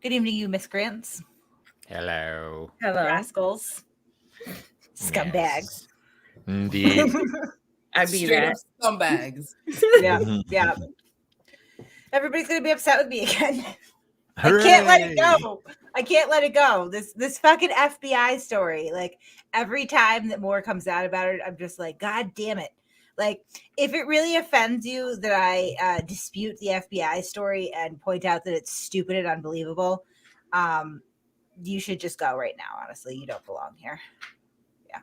Good evening, you miscreants. Hello. Rascals. Scumbags. Yes. Indeed. I'd be Straight that. up scumbags. Yeah. Everybody's gonna be upset with me again. Hooray! I can't let it go. I can't let it go. This fucking FBI story. Like every time that more comes out about it, I'm just like, God damn it. Like, if it really offends you that I dispute the FBI story and point out that it's stupid and unbelievable, you should just go right now. Honestly, you don't belong here. Yeah,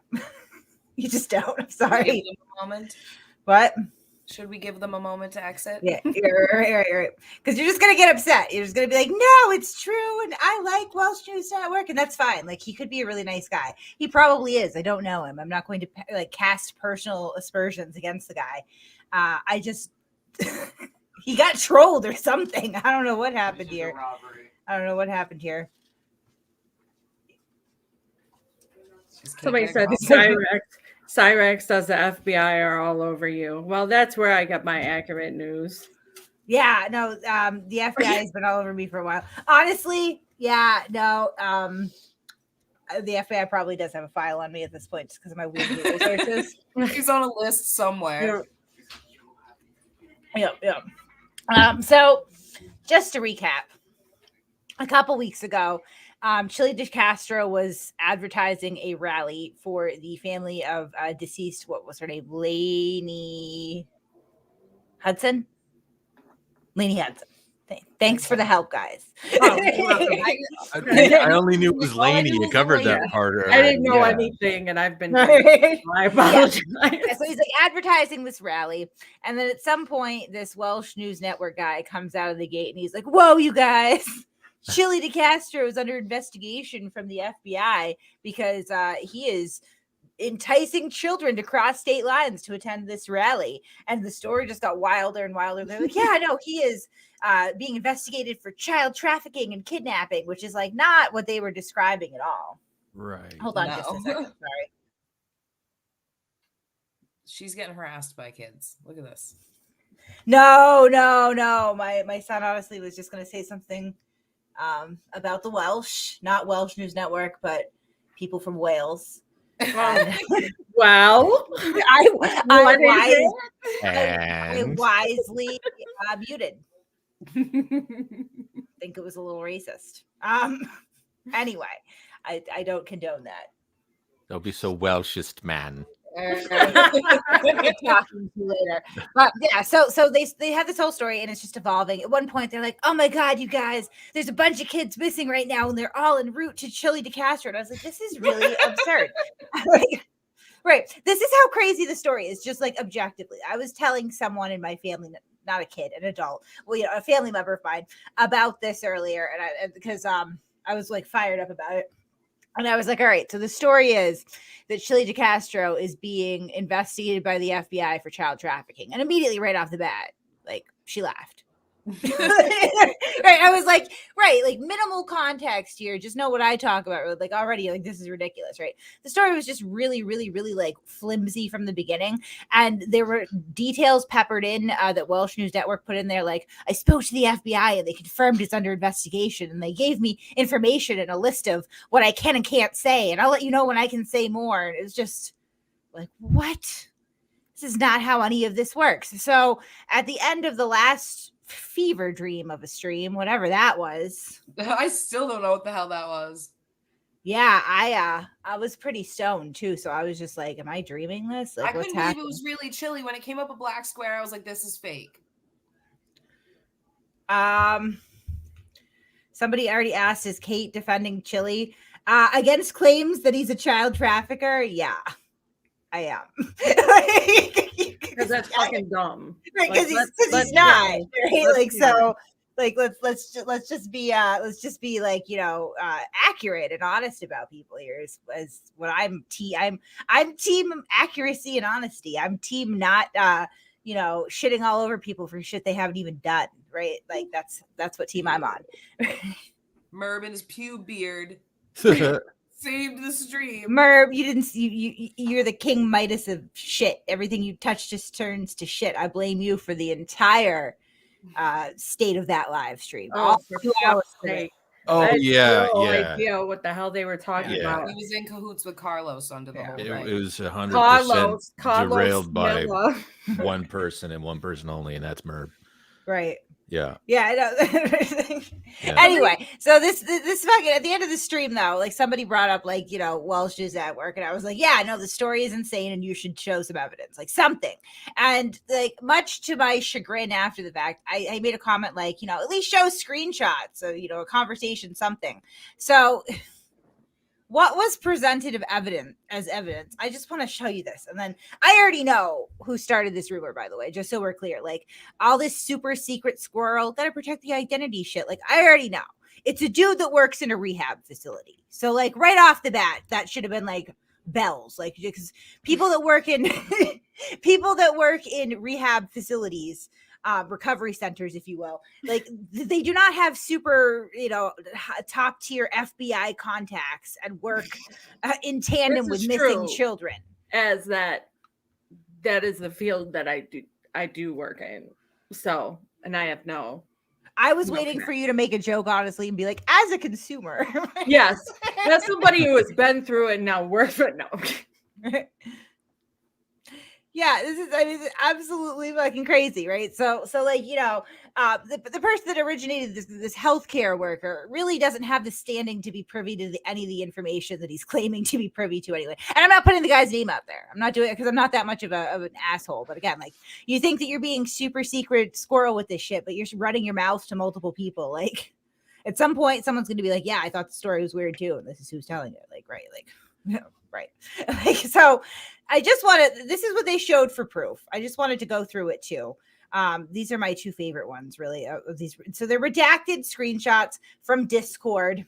you just don't. I'm sorry. Give them a moment. What? Should we give them a moment to exit? Yeah, you're right. Because you're just gonna get upset. You're just gonna be like, "No, it's true," and I like Welsh News Network, and that's fine. Like, he could be a really nice guy. He probably is. I don't know him. I'm not going to like cast personal aspersions against the guy. I just he got trolled or something. I don't know what happened here. I don't know what happened here. Somebody said Cyrex says the FBI are all over you. Well, that's where I get my accurate news. Yeah, no, the FBI has been all over me for a while. Honestly, yeah, no, the FBI probably does have a file on me at this point just because of my weird Google searches. He's on a list somewhere. Yeah. So, just to recap, a couple weeks ago, Chille DeCastro was advertising a rally for the family of deceased, what was her name? Lainey Hudson? Lainey Hudson. Thanks for the help, guys. I only knew it was Laney. You covered that part earlier. I didn't know anything, and I've been. I apologize. Yeah, so he's like advertising this rally, and then at some point, this Welsh News Network guy comes out of the gate, and he's like, "Whoa, you guys! Chille DeCastro is under investigation from the FBI because he is enticing children to cross state lines to attend this rally." And the story just got wilder and wilder. They're like, "Yeah, no, he is being investigated for child trafficking and kidnapping," which is like not what they were describing at all. Right. Hold on just a second. Sorry. She's getting harassed by kids. Look at this. No. My son honestly was just going to say something about the Welsh, not Welsh News Network, but people from Wales. Well, I And wisely muted. Think it was a little racist. Anyway, I don't condone that. don't be so Welshist, man. Talking to you later. But yeah, so they have this whole story and it's just evolving. At one point they're like, "Oh my god, you guys, there's a bunch of kids missing right now and they're all en route to Chille DeCastro." And I was like, this is really absurd. Right. This is how crazy the story is, just like objectively. I was telling someone in my family, not a kid, an adult, well, a family member of mine about this earlier, and because I was like fired up about it. And I was like, all right, so the story is that Chille DeCastro is being investigated by the FBI for child trafficking. And immediately right off the bat, like, she laughed. Right. I was like, right, like minimal context here. Just know what I talk about. Like already, like this is ridiculous, right? The story was just really, really, really like flimsy from the beginning. And there were details peppered in that Welsh News Network put in there. Like, I spoke to the FBI and they confirmed it's under investigation. And they gave me information and a list of what I can and can't say. And I'll let you know when I can say more. And it was just like, what? This is not how any of this works. So at the end of the last fever dream of a stream, whatever that was, I still don't know what the hell that was. yeah, I was pretty stoned too, so I was just like, am I dreaming this? Like, I what's couldn't believe happening? it was really Chille. When it came up a black square, I was like, this is fake. Somebody already asked, is Kate defending Chille against claims that he's a child trafficker? Yeah, I am. because that's fucking dumb. Right, Like, because let's he's not. be honest. Right? Let's Like, be so honest. like let's just be like, accurate and honest about people here is what I'm team accuracy and honesty. I'm team not shitting all over people for shit they haven't even done, right? Like that's what team I'm on. Merb and his pube beard saved the stream. Merb, you're the King Midas of shit. Everything you touch just turns to shit. I blame you for the entire state of that live stream. Oh, All for 2 hours fuck's of it. sake. Oh I had yeah, no yeah. idea what the hell they were talking Yeah. about. He was in cahoots with Carlos under the whole It thing. was 100% Carlos derailed by Miller. one person and one person only, and that's Merb. Right. Yeah. Yeah, I know. Yeah. Anyway, so this fucking at the end of the stream though, like somebody brought up like, you know, Welsh is at work, and I was like, yeah, no, the story is insane and you should show some evidence, like something. And like much to my chagrin after the fact, I made a comment like, you know, at least show screenshots, so you know, a conversation, something. So what was presented of evidence as evidence? I just want to show you this. And then I already know who started this rumor, by the way, just so we're clear. Like all this super secret squirrel, gotta protect the identity shit. Like I already know. It's a dude that works in a rehab facility. So like right off the bat, that should have been like bells. Like because people that work in rehab facilities, recovery centers, if you will, like they do not have super, you know, top tier FBI contacts and work in tandem with missing children. As that is the field that I do work in. So, and I have no. I was waiting for you to make a joke, honestly, and be like, as a consumer. Yes, that's somebody who has been through it and now works for it. No. Yeah, it's absolutely fucking crazy, right? So like, you know, the person that originated this healthcare worker really doesn't have the standing to be privy to any of the information that he's claiming to be privy to anyway. And I'm not putting the guy's name out there. I'm not doing it because I'm not that much of an asshole. But again, like you think that you're being super secret squirrel with this shit, but you're running your mouth to multiple people. Like at some point, someone's going to be like, yeah, I thought the story was weird too. And this is who's telling it. Like, right. Like, you know, right. Like, so I just wanted, this is what they showed for proof. I just wanted to go through it too. These are my two favorite ones, really. Of these, so they're redacted screenshots from Discord.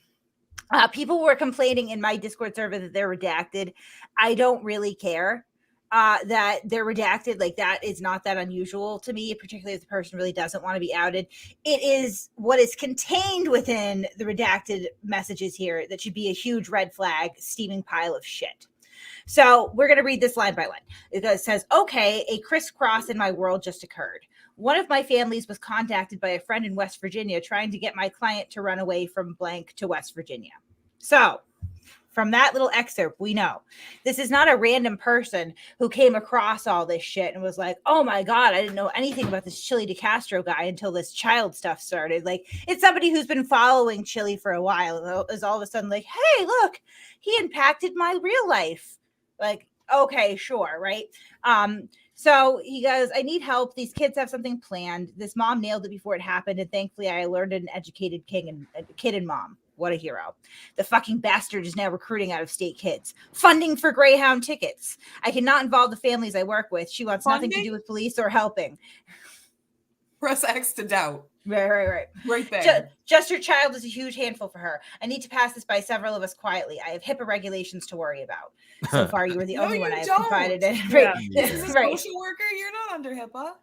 People were complaining in my Discord server that they're redacted. I don't really care that they're redacted. Like that is not that unusual to me, particularly if the person really doesn't want to be outed. It is what is contained within the redacted messages here that should be a huge red flag, steaming pile of shit. So we're going to read this line by line. It says, okay, a crisscross in my world just occurred. One of my families was contacted by a friend in West Virginia trying to get my client to run away from blank to West Virginia. So from that little excerpt, we know this is not a random person who came across all this shit and was like, oh my God, I didn't know anything about this Chille DeCastro guy until this child stuff started. Like it's somebody who's been following Chille for a while and is all of a sudden like, hey, look, he impacted my real life. Like, okay, sure, right? So he goes, I need help. These kids have something planned. This mom nailed it before it happened, and thankfully I alerted an educated kid and mom. What a hero. The fucking bastard is now recruiting out-of-state kids. Funding for Greyhound tickets. I cannot involve the families I work with. She wants nothing to do with police or helping. Press X to doubt. Right. Right there. Just your child is a huge handful for her. I need to pass this by several of us quietly. I have HIPAA regulations to worry about. So far, you were the only one I have confided in. Right. Yeah. This is a social worker. You're not under HIPAA.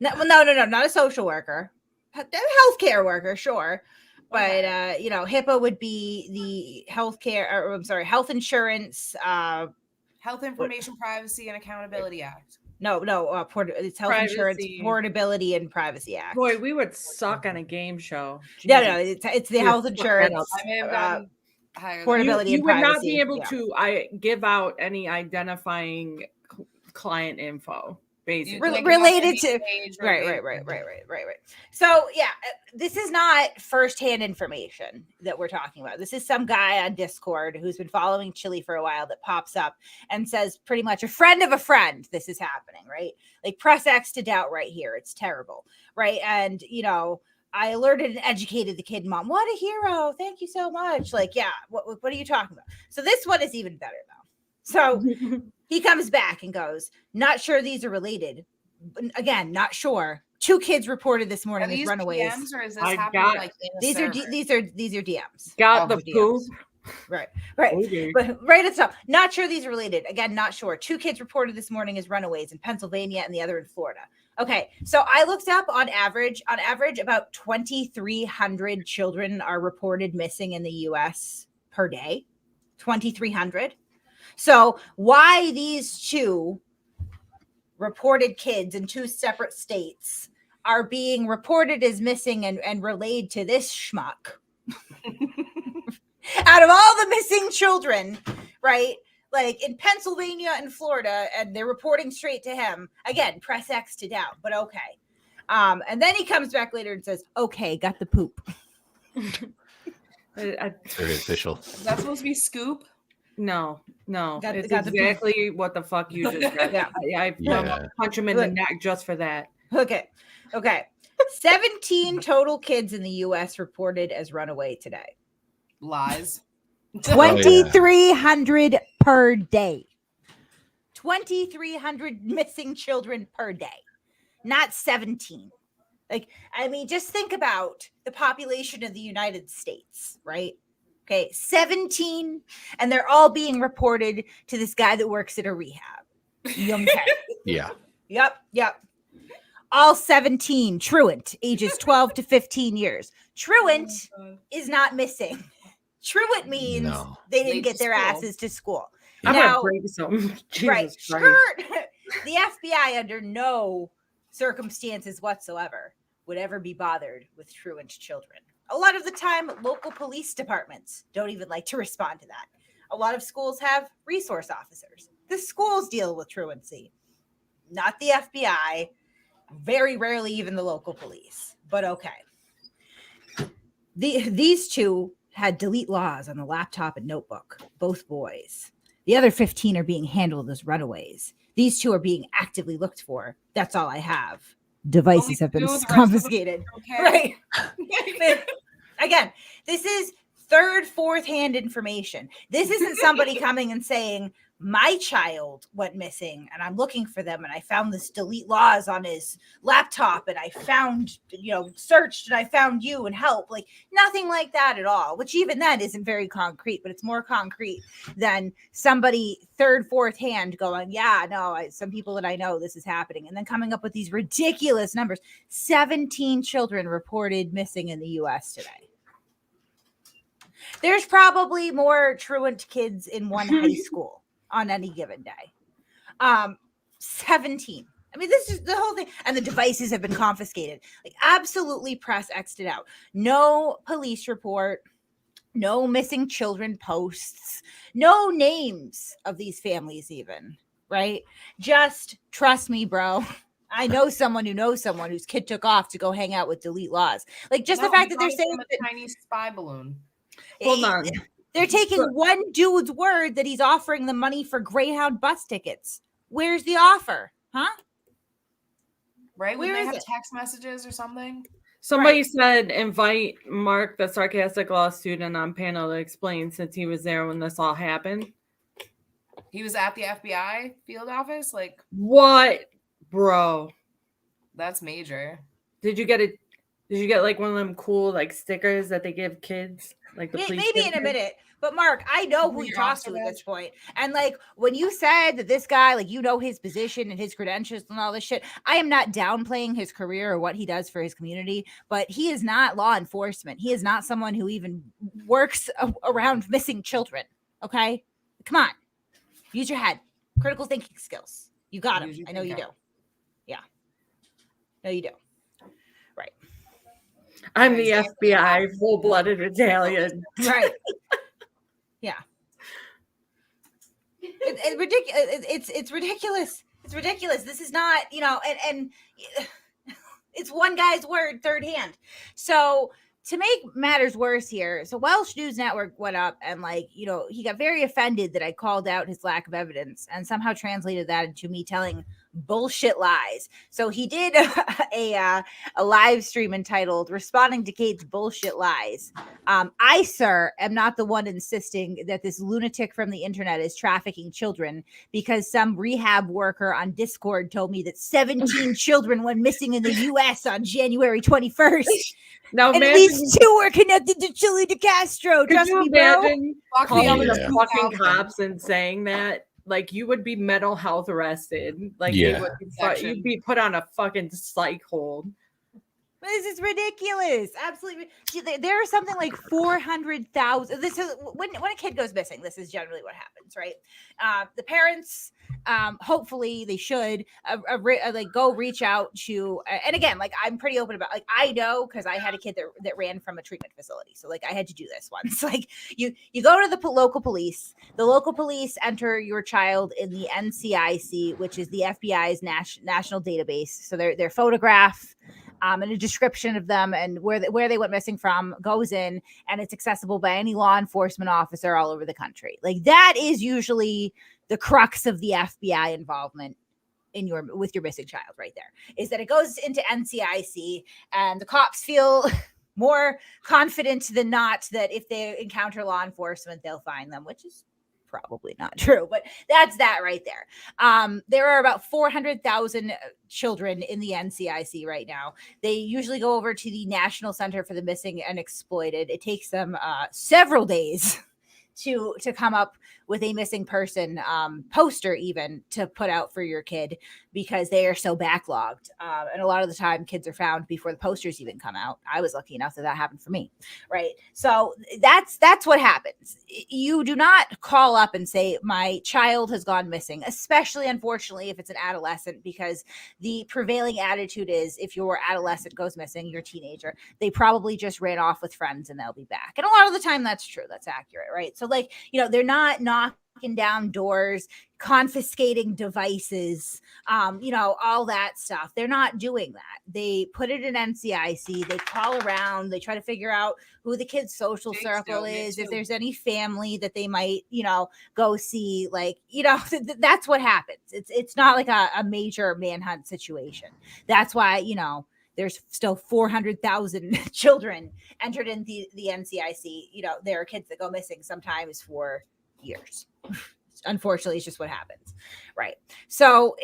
No, not a social worker. A healthcare worker, sure. But, you know, HIPAA would be the health insurance. Health Information Privacy and Accountability Act. No, it's Health Insurance Portability and Privacy Act. Boy, we would suck on a game show. No, it's the Health Insurance I may have gotten higher. Portability and you would privacy. not be able to give out any identifying client info. Basically. Related to right. So yeah, this is not firsthand information that we're talking about. This is some guy on Discord who's been following Chille for a while that pops up and says pretty much a friend of a friend, this is happening, right? Like press X to doubt right here. It's terrible, right? And you know, I alerted and educated the kid mom. What a hero. Thank you so much. Like, yeah, what are you talking about? So this one is even better though. So he comes back and goes, not sure these are related. Again, not sure. 2 kids reported this morning as runaways. DMs or is this happening like these are DMs. Got the poop. Right. Okay. But right at the top, not sure these are related. Again, not sure. 2 kids reported this morning as runaways in Pennsylvania and the other in Florida. Okay, so I looked up on average, about 2,300 children are reported missing in the U.S. per day. 2,300. So why these 2 reported kids in 2 separate states are being reported as missing and relayed to this schmuck Out of all the missing children, right? Like in Pennsylvania and Florida, and they're reporting straight to him. Again, press X to doubt, but okay. And then he comes back later and says, okay, got the poop. Very official. Is that supposed to be scoop? No. Got It's the exactly what the fuck you just said. I punch him in the neck just for that. Okay. 17 total kids in the U.S. reported as runaway today. Lies. 2,300 per day. 2,300 missing children per day. Not 17. Like, I mean, just think about the population of the United States, right? Okay, 17, and they're all being reported to this guy that works at a rehab. Young Ken. Yeah. Yep. All 17, truant, ages 12 to 15 years. Truant is not missing. Truant means they didn't get their asses to school. I'm now, gonna break some. Right, skirt. The FBI, under no circumstances whatsoever, would ever be bothered with truant children. A lot of the time, local police departments don't even like to respond to that. A lot of schools have resource officers. The schools deal with truancy, not the FBI, very rarely even the local police, but okay. These two had delete laws on the laptop and notebook, both boys. The other 15 are being handled as runaways. These two are being actively looked for. That's all I have. Devices have been confiscated. Okay. Right. Again, this is third, fourth hand information. This isn't somebody coming and saying, my child went missing and I'm looking for them and I found this delete laws on his laptop and I found, searched and I found you and help. Like nothing like that at all, which even then isn't very concrete, but it's more concrete than somebody third, fourth hand going, some people that I know this is happening. And then coming up with these ridiculous numbers. 17 children reported missing in the US today. There's probably more truant kids in one high school on any given day. 17. I mean, this is the whole thing. And the devices have been confiscated. Like, absolutely press X'd it out. No police report, no missing children posts, no names of these families even, right? Just trust me, bro. I know someone who knows someone whose kid took off to go hang out with delete laws. Like, just the fact that they're saying a tiny spy balloon. Hold on. They're taking one dude's word that he's offering the money for Greyhound bus tickets. Where's the offer? Huh? Right? When they have text messages or something? Somebody said invite Mark, the sarcastic law student, on panel to explain since he was there when this all happened. He was at the FBI field office? Like, what? Bro. That's major. Did you get like one of them cool like stickers that they give kids? Like the maybe in a minute. But Mark, I know who you talked to at this point. And like when you said that this guy, like his position and his credentials and all this shit, I am not downplaying his career or what he does for his community, but he is not law enforcement. He is not someone who even works around missing children. Okay? Come on. Use your head. Critical thinking skills. You got him. I know you do. Yeah. No, you do. Right. I'm the FBI, full-blooded Italian. Right. Yeah. It's ridiculous. It's ridiculous. It's ridiculous. This is not, and it's one guy's word, third hand. So to make matters worse here, so Welsh News Network went up and he got very offended that I called out his lack of evidence and somehow translated that into me telling bullshit lies. So he did a live stream entitled "Responding to Kate's Bullshit Lies." I, sir, am not the one insisting that this lunatic from the internet is trafficking children because some rehab worker on Discord told me that 17 children went missing in the U.S. on January 21st. Now, and at least 2 were connected to Chille de Castro. Trust me, bro. Calling the fucking cops and saying that? Like, you would be mental health arrested. Like, you'd be put on a fucking psych hold. This is ridiculous. Absolutely. There are something like 400,000. This is when a kid goes missing. This is generally what happens, right? The parents, hopefully, they should like go reach out to. And again, like I'm pretty open about. Like I know because I had a kid that ran from a treatment facility, so like I had to do this once. Like you go to the local police. The local police enter your child in the NCIC, which is the FBI's national database. So their photograph. And a description of them and where they went missing from goes in, and it's accessible by any law enforcement officer all over the country. Like that is usually the crux of the FBI involvement with your missing child right there, is that it goes into NCIC and the cops feel more confident than not that if they encounter law enforcement, they'll find them, which is probably not true, but that's that right there. There are about 400,000 children in the NCIC right now. They usually go over to the National Center for the Missing and Exploited. It takes them several days to come up with a missing person poster even to put out for your kid, because they are so backlogged. And a lot of the time kids are found before the posters even come out. I was lucky enough that happened for me. Right. So that's what happens. You do not call up and say, my child has gone missing, especially unfortunately, if it's an adolescent, because the prevailing attitude is if your adolescent goes missing, your teenager, they probably just ran off with friends and they'll be back. And a lot of the time that's true. That's accurate. Right. So like, they're not knocking down doors, confiscating devices, all that stuff. They're not doing that. They put it in NCIC. They call around. They try to figure out who the kid's social circle is, if there's any family that they might, go see. Like, that's what happens. It's not like a major manhunt situation. That's why, there's still 400,000 children entered in the NCIC. There are kids that go missing sometimes for years. Unfortunately, it's just what happens. Right. So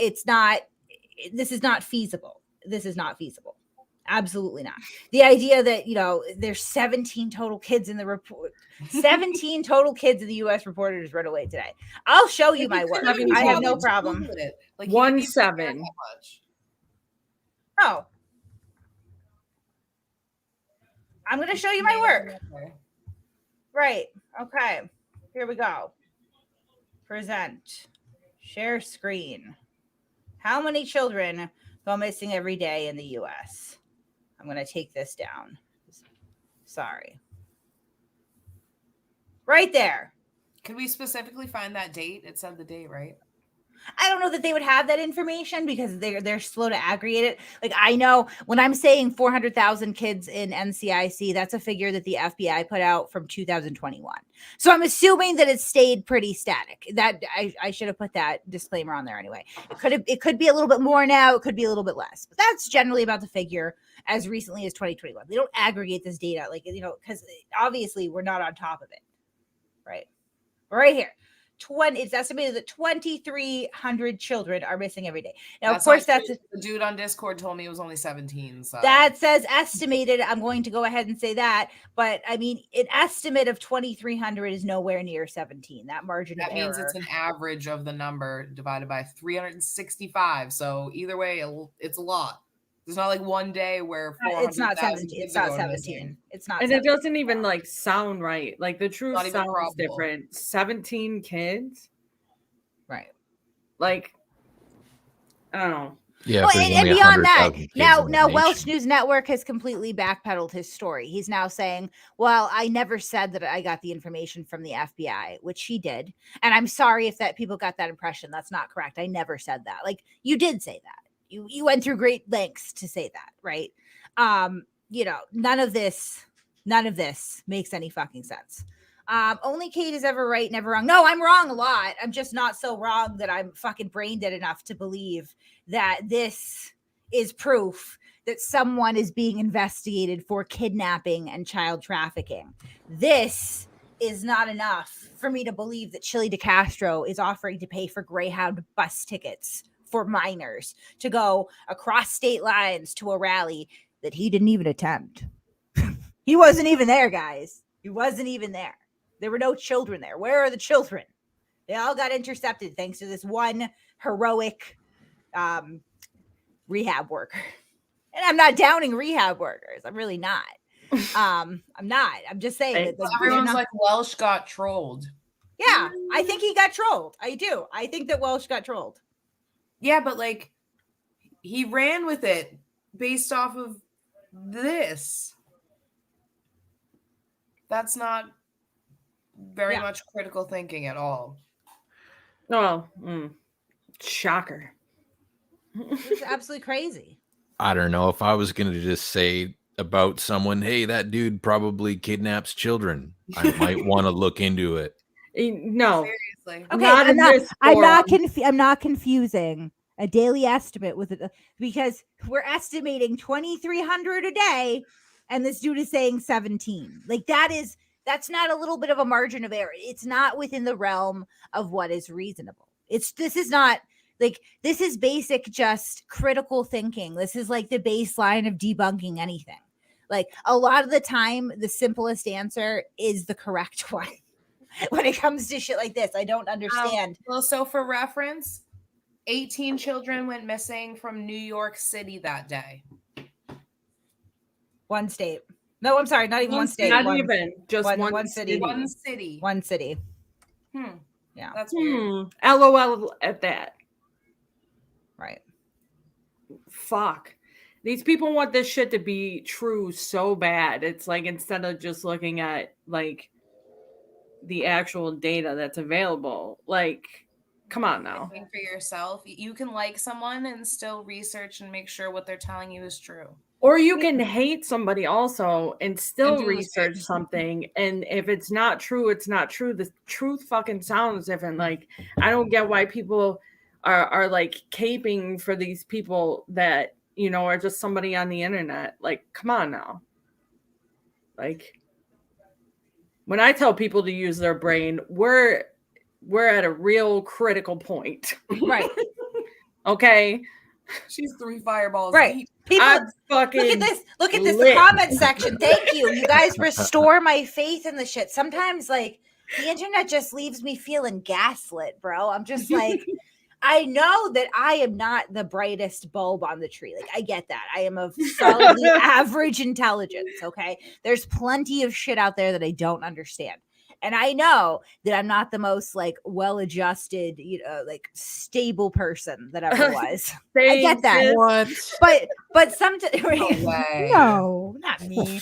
this is not feasible. Absolutely not. The idea that, there's 17 total kids in the report, 17 total kids in the U.S. reported as run away today. I'll show you my work. I have no problem. Like 1-7. Oh. I'm going to show you my work. Right. Okay. Here we go. Present. Share screen. How many children go missing every day in the U.S.? I'm going to take this down. Sorry. Right there. Could we specifically find that date? It said the date, right? I don't know that they would have that information because they're slow to aggregate it. Like I know when I'm saying 400,000 kids in NCIC, that's a figure that the FBI put out from 2021. So I'm assuming that it stayed pretty static. That I should have put that disclaimer on there anyway. It could be a little bit more now. It could be a little bit less, but that's generally about the figure as recently as 2021. They don't aggregate this data because obviously we're not on top of it. Right. Right here. It's estimated that 2,300 children are missing every day. Now, of course, the dude on Discord told me it was only 17. So that says estimated. I'm going to go ahead and say that, but I mean, an estimate of 2,300 is nowhere near 17. That margin of error. That means it's an average of the number divided by 365. So either way, it's a lot. There's not like one day where it's not 17. It's not 17. It's not. And 17. it doesn't even like sound right. Like the truth sounds different. 17 kids. Right. Like, I don't know. Yeah. Well, and beyond that, now Welsh News Network has completely backpedaled his story. He's now saying, well, I never said that I got the information from the FBI, which he did. And I'm sorry if that people got that impression. That's not correct. I never said that. Like you did say that. You went through great lengths to say that, right? None of this makes any fucking sense. Only Kate is ever right, never wrong. No, I'm wrong a lot. I'm just not so wrong that I'm fucking brain dead enough to believe that this is proof that someone is being investigated for kidnapping and child trafficking. This is not enough for me to believe that Chille DeCastro is offering to pay for Greyhound bus tickets for minors to go across state lines to a rally that he didn't even attempt. He wasn't even there, guys. He wasn't even there. There were no children there. Where are the children? They all got intercepted thanks to this one heroic rehab worker. And I'm not downing rehab workers. I'm really not. I'm not. I'm just saying that everyone's like Welsh got trolled. Yeah, I think he got trolled. I do. I think that Welsh got trolled. Yeah, but like he ran with it based off of this. That's not very much critical thinking at all. Oh, shocker. It's absolutely crazy. I don't know if I was going to just say about someone, hey, that dude probably kidnaps children. I might want to look into it. No, seriously. Okay, I'm not confusing a daily estimate with it because we're estimating 2,300 a day, and this dude is saying 17. Like that's not a little bit of a margin of error. It's not within the realm of what is reasonable. This is basic, just critical thinking. This is like the baseline of debunking anything. Like a lot of the time, the simplest answer is the correct one. When it comes to shit like this, I don't understand. Well, so for reference, 18 children went missing from New York City that day. One state. No, I'm sorry, not even one state. Not even just one city. One city. One city. Yeah, that's weird. LOL at that. Right. Fuck. These people want this shit to be true so bad. It's like instead of just looking at like the actual data that's available, like, come on now. Think for yourself. You can like someone and still research and make sure what they're telling you is true. Or you can hate somebody also and still research something. And if it's not true, it's not true. The truth fucking sounds different. Like, I don't get why people are like caping for these people that, you know, are just somebody on the internet. Like, come on now. Like, when I tell people to use their brain, we're at a real critical point. Right. Okay. She's 3 fireballs. Right. People, look at this. Look at this. The comment section. Thank you. You guys restore my faith in the shit. Sometimes, like, the internet just leaves me feeling gaslit, bro. I'm just like, I know that I am not the brightest bulb on the tree. Like, I get that. I am of solidly average intelligence. Okay. There's plenty of shit out there that I don't understand. And I know that I'm not the most like well-adjusted, you know, like stable person that ever was. I get that. What? But sometimes no, not me.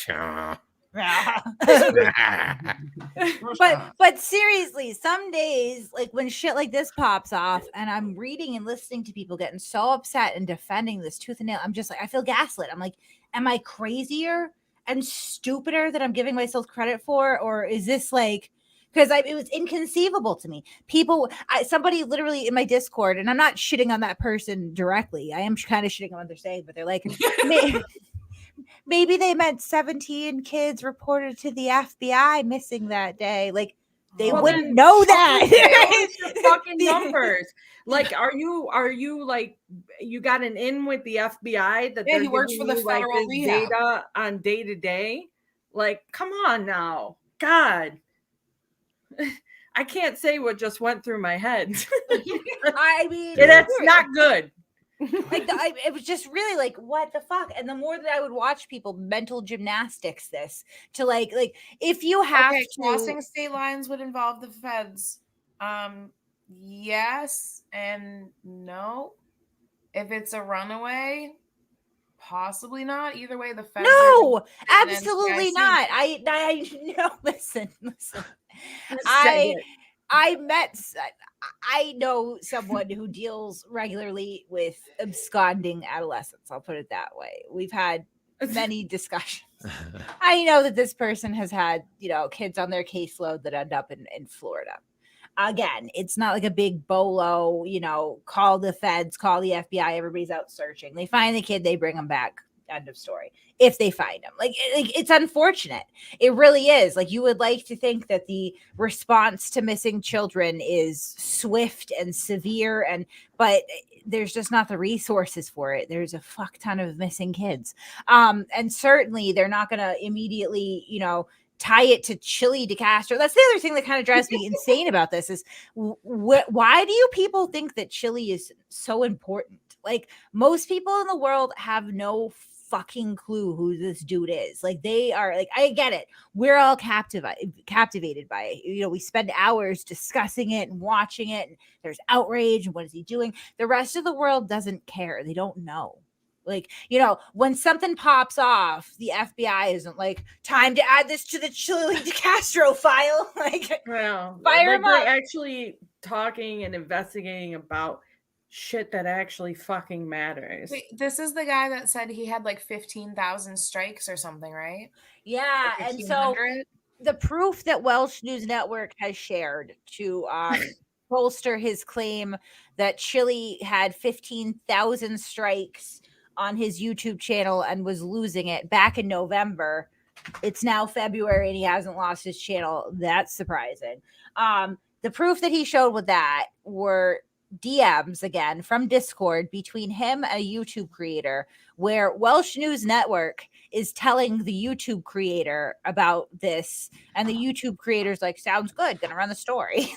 but seriously, some days, like when shit like this pops off and I'm reading and listening to people getting so upset and defending this tooth and nail, I'm just like, I feel gaslit. I'm like, am I crazier and stupider than I'm giving myself credit for? Or is this like, because it was inconceivable to me. Somebody literally in my Discord, and I'm not shitting on that person directly. I am kind of shitting on what they're saying, but they're like, maybe they meant 17 kids reported to the FBI missing that day. Like, they wouldn't know that. Fucking numbers. Like, are you like, you got an in with the FBI that he works for the federal rehab data on day to day? Like, come on now. God. I can't say what just went through my head. I mean, that's not good. Like it was just really like, what the fuck? And the more that I would watch people mental gymnastics this to like if you have to crossing state lines would involve the feds. Yes and no. If it's a runaway, possibly not. Either way, the feds. No, absolutely not. I no. Listen. I know someone who deals regularly with absconding adolescents. I'll put it that way. We've had many discussions. I know that this person has had, you know, kids on their caseload that end up in Florida. Again, it's not like a big bolo, you know, call the feds, call the FBI, everybody's out searching. They find the kid, they bring him back. End of story. If they find him, like it's unfortunate. It really is. Like, you would like to think that the response to missing children is swift and severe, but there's just not the resources for it. There's a fuck ton of missing kids, and certainly they're not going to immediately, you know, tie it to Chille DeCastro. That's the other thing that kind of drives me insane about this is why do you people think that Chille is so important? Like, most people in the world have no fucking clue who this dude is. Like, they are like, I get it. We're all captivated by it. You know, we spend hours discussing it and watching it, and there's outrage and what is he doing? The rest of the world doesn't care. They don't know. Like, you know, when something pops off, the FBI isn't like, time to add this to the Chille DeCastro file. Like, well, fire like him up. they're actually talking and investigating about shit that actually fucking matters. Wait, this is the guy that said he had like 15,000 strikes or something, right? Yeah, Like and so 1,500? the proof that Welsh News Network has shared to bolster his claim that Chille had 15,000 strikes on his YouTube channel and was losing it back in November. It's now February and he hasn't lost his channel. That's surprising. The proof that he showed with that were DMs again from Discord between him and a YouTube creator, where Welsh News Network is telling the YouTube creator about this, and the YouTube creator's like, sounds good, gonna run the story.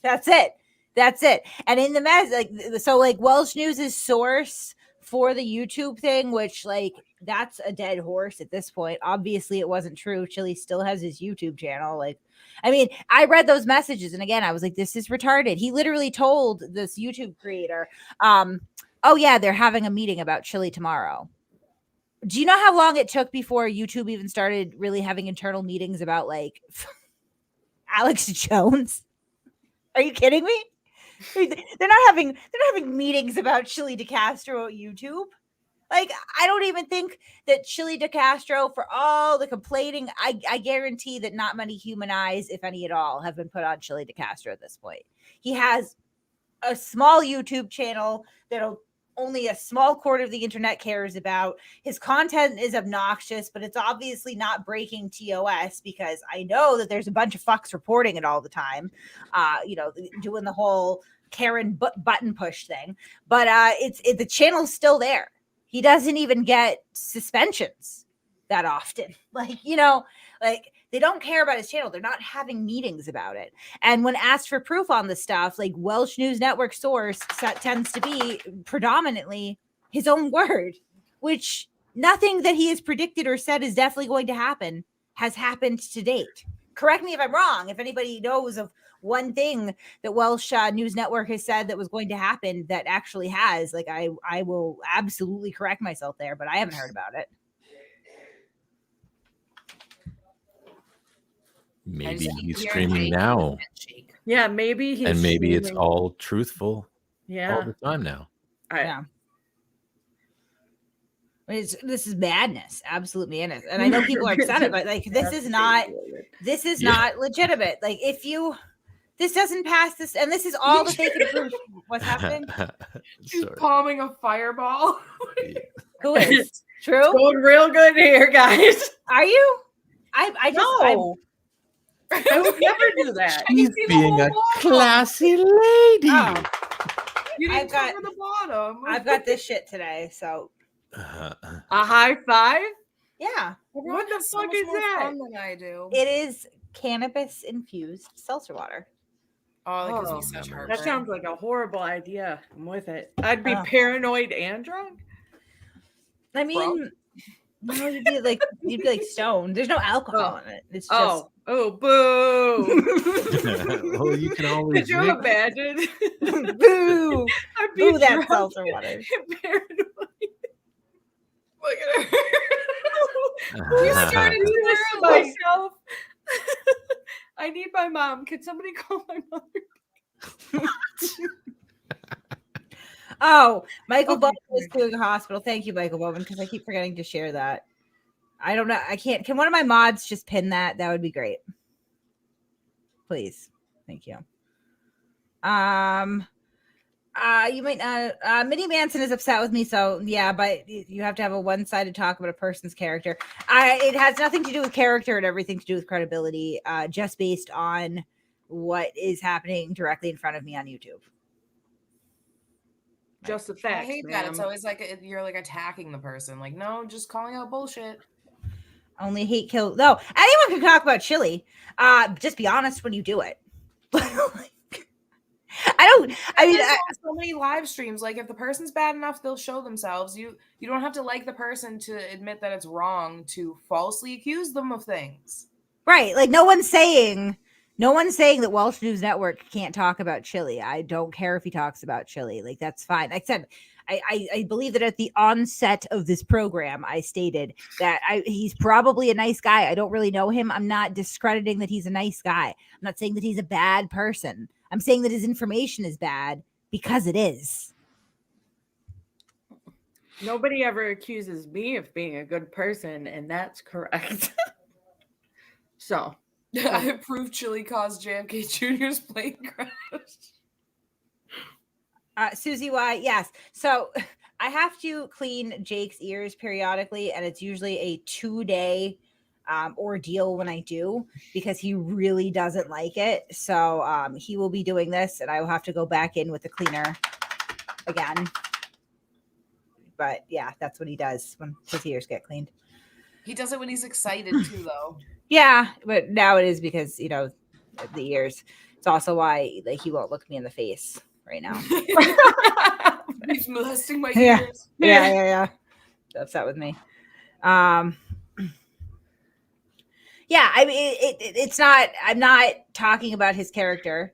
That's it. And in the mess, like, so like Welsh News's source for the YouTube thing, which like that's a dead horse at this point. Obviously it wasn't true. Chille still has his YouTube channel. Like, I mean, I read those messages and again I was like, this is retarded. He literally told this YouTube creator, oh yeah, they're having a meeting about Chille tomorrow. Do you know how long it took before YouTube even started really having internal meetings about like Alex Jones? Are you kidding me? They're not having meetings about Chille DeCastro at YouTube. Like, I don't even think that Chille DeCastro, for all the complaining, I guarantee that not many human eyes, if any at all, have been put on Chille DeCastro at this point. He has a small YouTube channel that'll only a small quarter of the internet cares about. His content is obnoxious, but it's obviously not breaking TOS because I know that there's a bunch of fucks reporting it all the time, you know, doing the whole Karen button push thing. But the channel's still there. He doesn't even get suspensions that often. Like, you know, like they don't care about his channel. They're not having meetings about it. And when asked for proof on the stuff, like Welsh News Network source tends to be predominantly his own word, which nothing that he has predicted or said is definitely going to happen has happened to date. Correct me if I'm wrong. If anybody knows of one thing that Welsh News Network has said that was going to happen that actually has, like, I will absolutely correct myself there, but I haven't heard about it. Maybe he's streaming now. Yeah, maybe he's and maybe streaming. It's all truthful Yeah. all the time now. Yeah. This is madness, absolute madness. And I know people are upset about it, like this is not legitimate. Like this doesn't pass this, and this is all that they can prove. What's happening? She's palming a fireball. Who is? True? It's going real good here, guys. Are you? I would never do that. He's being a classy lady. Oh. You didn't cover the bottom. I've got this shit today, so a high five? Yeah. What the fuck is that? Than I do. It is cannabis infused seltzer water. Oh, that gives me such that heartburn. sounds like a horrible idea. I'm with it. I'd be paranoid and drunk. I mean, no, you'd be like stoned. There's no alcohol in it. It's just boo. Well, you can always. Could you imagine? Boo. I'd be boo that seltzer water. Paranoid. Look at her. You started to this myself. I need my mom. Can somebody call my mother? Oh, Michael Bowman is doing a hospital. Thank you, Michael Bowman, because I keep forgetting to share that. I don't know. I can't. Can one of my mods just pin that? That would be great. Please. Thank you. You might not. Minnie Manson is upset with me, so yeah. But you have to have a one-sided talk about a person's character. It has nothing to do with character and everything to do with credibility. Just based on what is happening directly in front of me on YouTube. Just the facts. I hate that. It's always like you're like attacking the person. Like, no, just calling out bullshit. Only hate kill. No, anyone can talk about Chille. Just be honest when you do it. I mean, so many live streams. Like, if the person's bad enough, they'll show themselves. You don't have to like the person to admit that it's wrong to falsely accuse them of things. right. Like, no one's saying that Welsh News Network can't talk about Chille. I don't care if he talks about Chille. Like, that's fine. Like I said, I believe that at the onset of this program, I stated that he's probably a nice guy. I don't really know him. I'm not discrediting that he's a nice guy. I'm not saying that he's a bad person. I'm saying that his information is bad because it is. Nobody ever accuses me of being a good person, and that's correct. So I approve Chille caused JFK Jr.'s plane crash. Susie Y, yes. So I have to clean Jake's ears periodically, and it's usually a 2-day ordeal when I do, because he really doesn't like it. So he will be doing this, and I will have to go back in with the cleaner again. But yeah, that's what he does when his ears get cleaned. He does it when he's excited too, though. Yeah, but now it is because, you know, the ears. It's also why he won't look me in the face right now. He's molesting my ears. ears. Yeah. Upset with me. Yeah, I mean, it's not. I'm not talking about his character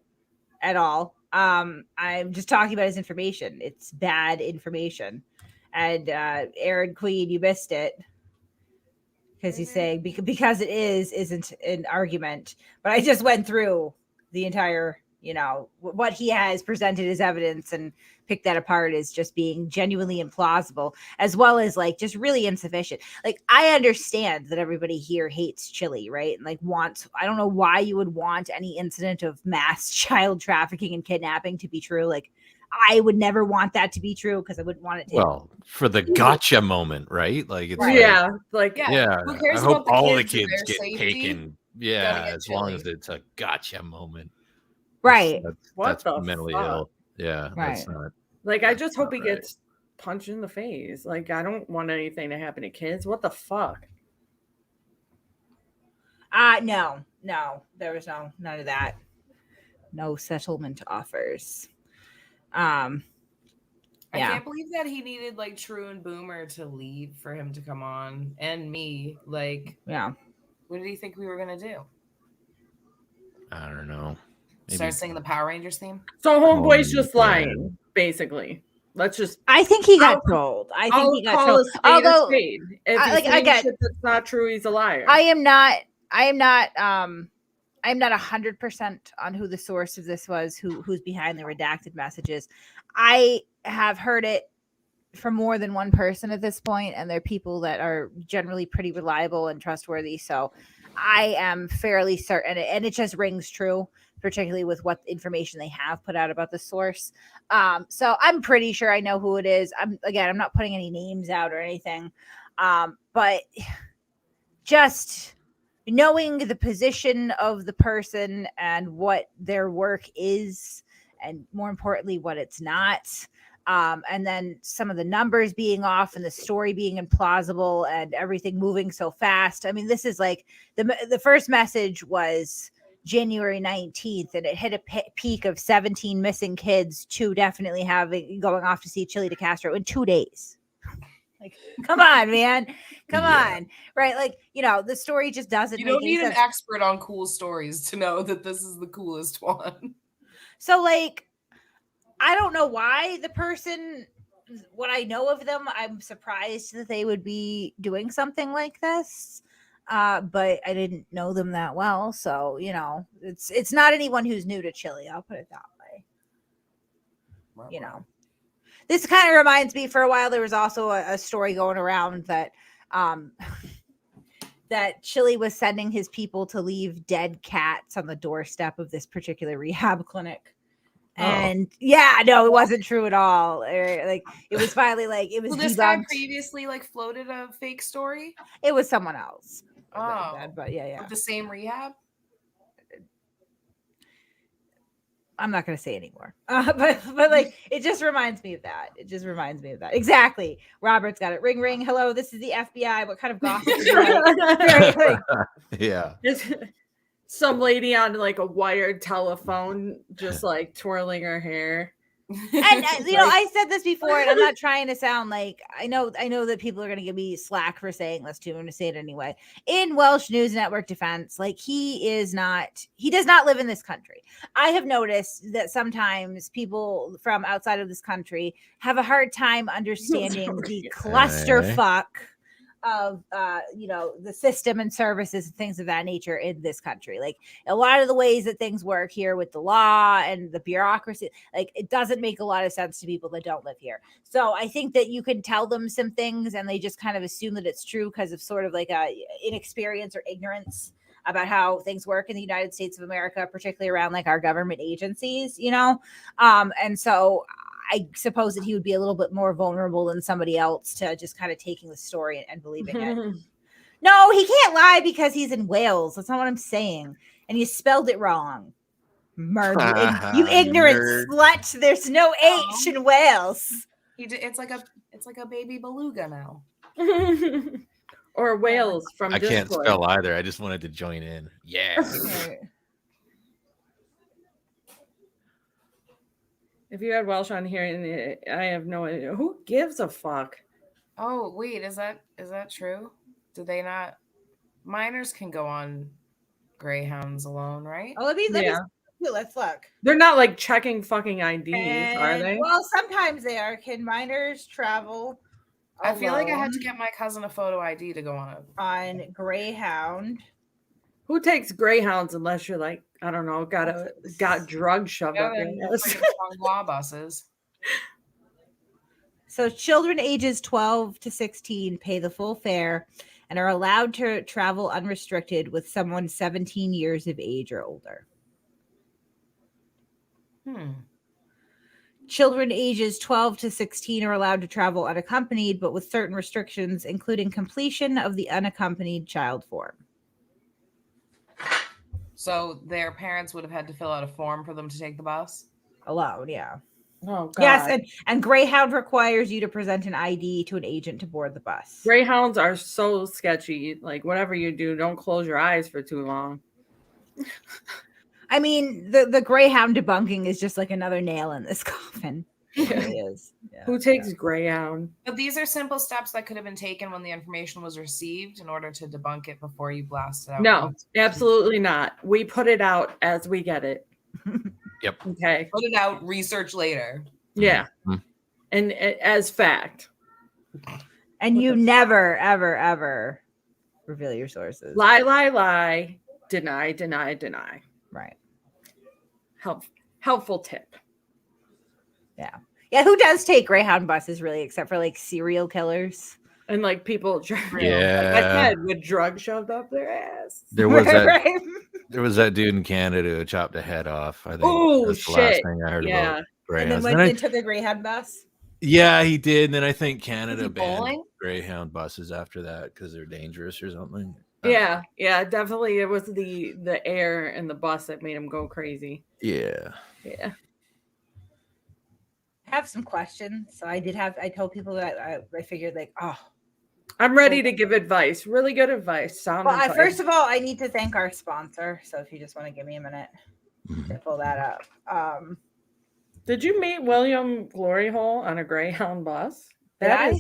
at all. I'm just talking about his information. It's bad information. And Aaron Queen, you missed it. Because he's saying because it isn't an argument, but I just went through the entire, you know, what he has presented as evidence and picked that apart as just being genuinely implausible, as well as like just really insufficient. Like, I understand that everybody here hates Chille, right? And like I don't know why you would want any incident of mass child trafficking and kidnapping to be true. Like, I would never want that to be true because I wouldn't want it to. Well, for the gotcha moment, right? Like, it's yeah. Who cares I hope about the all the kids and kids their get safety? taken. Yeah, get as long Chille. as it's a gotcha moment. Right. That's the mentally fuck? ill. Yeah. Right. That's not. Like, I just hope he right. gets punched in the face. Like, I don't want anything to happen to kids. What the fuck? No, there was none of that. No settlement offers. I Yeah. can't believe that he needed like True and Boomer to leave for him to come on, and me. Like, Yeah. what did he think we were gonna do? I don't know. Start singing the Power Rangers theme? So homeboy's Oh, just lying, basically. Let's just. I think he got trolled. I think he got trolled. Although, a spade. If he's I get shit that's not true, he's a liar. I am not 100% on who the source of this was, who's behind the redacted messages. I have heard it from more than one person at this point, and they're people that are generally pretty reliable and trustworthy. So I am fairly certain, and it just rings true, particularly with what information they have put out about the source. So I'm pretty sure I know who it is. I'm not putting any names out or anything. But just knowing the position of the person and what their work is, and more importantly, what it's not. And then some of the numbers being off and the story being implausible and everything moving so fast. I mean, this is like the first message was January 19th, and it hit a peak of 17 missing kids, 2 definitely going off to see Chille DeCastro in 2 days. Like, come on, man. Come on. Right. Like, you know, the story just doesn't You make don't any need sense. an expert on cool stories to know that this is the coolest one. So, like, I don't know why the person, what I know of them, I'm surprised that they would be doing something like this. But I didn't know them that well. So, you know, it's not anyone who's new to Chille. I'll put it that way. Wow. You know, this kind of reminds me, for a while, there was also a story going around that, that Chille was sending his people to leave dead cats on the doorstep of this particular rehab clinic. And yeah, no, it wasn't true at all. Like, it was finally like, it was this guy debunked. previously like floated a fake story. It was someone else. Oh, but yeah. With the same rehab. I'm not going to say anymore. But like, it just reminds me of that. Exactly. Robert's got it. Ring, ring. Hello, this is the FBI. What kind of gossip? Right? Like, Yeah. Some lady on like a wired telephone, just like twirling her hair. And I said this before, and I'm not trying to sound like I know that people are going to give me slack for saying this too. I'm going to say it anyway. In Welsh News Network defense, like he does not live in this country. I have noticed that sometimes people from outside of this country have a hard time understanding the clusterfuck of the system and services and things of that nature in this country. Like a lot of the ways that things work here with the law and the bureaucracy, like it doesn't make a lot of sense to people that don't live here. So I think that you can tell them some things and they just kind of assume that it's true because of sort of like a inexperience or ignorance about how things work in the United States of America, particularly around like our government agencies, and so I suppose that he would be a little bit more vulnerable than somebody else to just kind of taking the story and believing it. No, he can't lie because he's in Wales. That's not what I'm saying. And you spelled it wrong. You ignorant slut. There's no H in Wales. It's like a baby beluga now. Or Wales from I can't Discord. spell either. I just wanted to join in. Yeah. If you had Welsh on here, I have no idea. Who gives a fuck? Oh, wait, is that true? Do they not? Minors can go on Greyhounds alone, right? Oh, let's look. They're not like checking fucking IDs, are they? Well, sometimes they are. Can minors travel? I feel like I had to get my cousin a photo ID to go on it. On Greyhound. Who takes Greyhounds unless you're like, I don't know, got drugs shoved up your ass? Law buses. So children ages 12 to 16 pay the full fare and are allowed to travel unrestricted with someone 17 years of age or older. Children ages 12 to 16 are allowed to travel unaccompanied, but with certain restrictions, including completion of the unaccompanied child form. So their parents would have had to fill out a form for them to take the bus? Alone, yeah. Oh, God. Yes, and Greyhound requires you to present an ID to an agent to board the bus. Greyhounds are so sketchy. Like, whatever you do, don't close your eyes for too long. I mean, the Greyhound debunking is just like another nail in this coffin. It really is. Yeah. Who takes Greyhound? But these are simple steps that could have been taken when the information was received in order to debunk it before you blast it out. No, absolutely not. We put it out as we get it. Yep. Okay. Put it out, research later. Yeah. Mm-hmm. And as fact. And you never, ever, ever reveal your sources. Lie. Deny. Right. Helpful tip. Yeah, who does take Greyhound buses really, except for like serial killers? And like people like Yeah. with drugs shoved up their ass. There was there was that dude in Canada who chopped a head off. I think that's the last thing I heard about Greyhounds. And then went into the Greyhound bus? Yeah, he did. And then I think Canada banned bowling? Greyhound buses after that because they're dangerous or something. Yeah, definitely. It was the air in the bus that made him go crazy. Yeah. I have some questions. So I told people that I figured like, I'm ready to give advice. Really good advice. First of all, I need to thank our sponsor. So if you just want to give me a minute to pull that up. Did you meet William Glory Hole on a Greyhound bus? That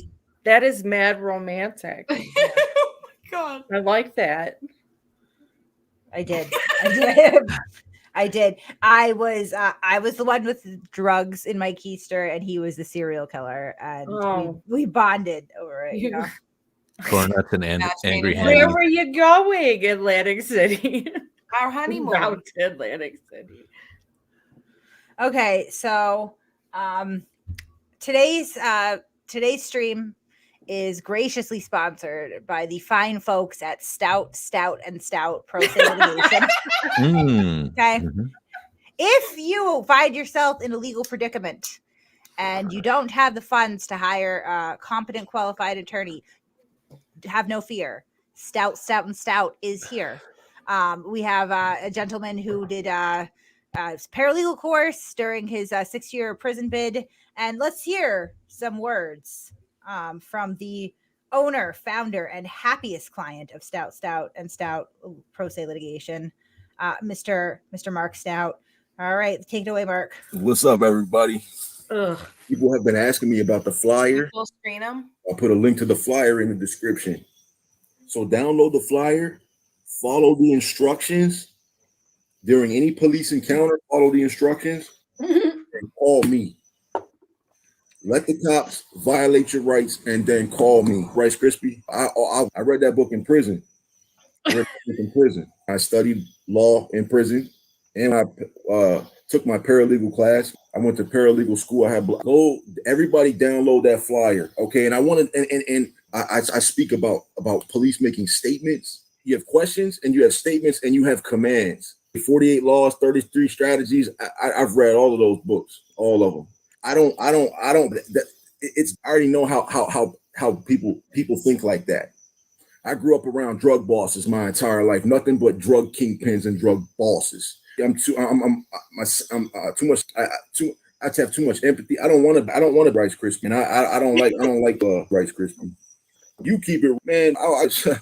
is mad romantic. Oh my God. I like that. I did. I was the one with drugs in my keister, and he was the serial killer, and we bonded over it. Corn nuts and angry hands. Where were you going, Atlantic City? Our honeymoon. Route to Atlantic City. Okay, so today's stream is graciously sponsored by the fine folks at Stout Pro Litigation. Okay. Mm-hmm. If you find yourself in a legal predicament and you don't have the funds to hire a competent, qualified attorney, have no fear. Stout is here. We have a gentleman who did paralegal course during his 6-year prison bid. And let's hear some words from the owner, founder, and happiest client of Stout Pro Se Litigation, Mr. Mark Stout. All right, take it away, Mark. What's up, everybody? Ugh. People have been asking me about the flyer. We'll screen them. I'll put a link to the flyer in the description. So download the flyer, follow the instructions. During any police encounter, follow the instructions and call me. Let the cops violate your rights and then call me. Rice Krispie. I read that book in prison. I studied law in prison, and I took my paralegal class. I went to paralegal school. I had everybody download that flyer, okay? And I wanted and I speak about police making statements. You have questions, and you have statements, and you have commands. 48 Laws, 33 Strategies. I've read all of those books, all of them. I already know how people think like that. I grew up around drug bosses my entire life, nothing but drug kingpins and drug bosses. I have too much empathy. I don't want to Rice Krispie, and I don't like Rice Krispie. You keep it, man. You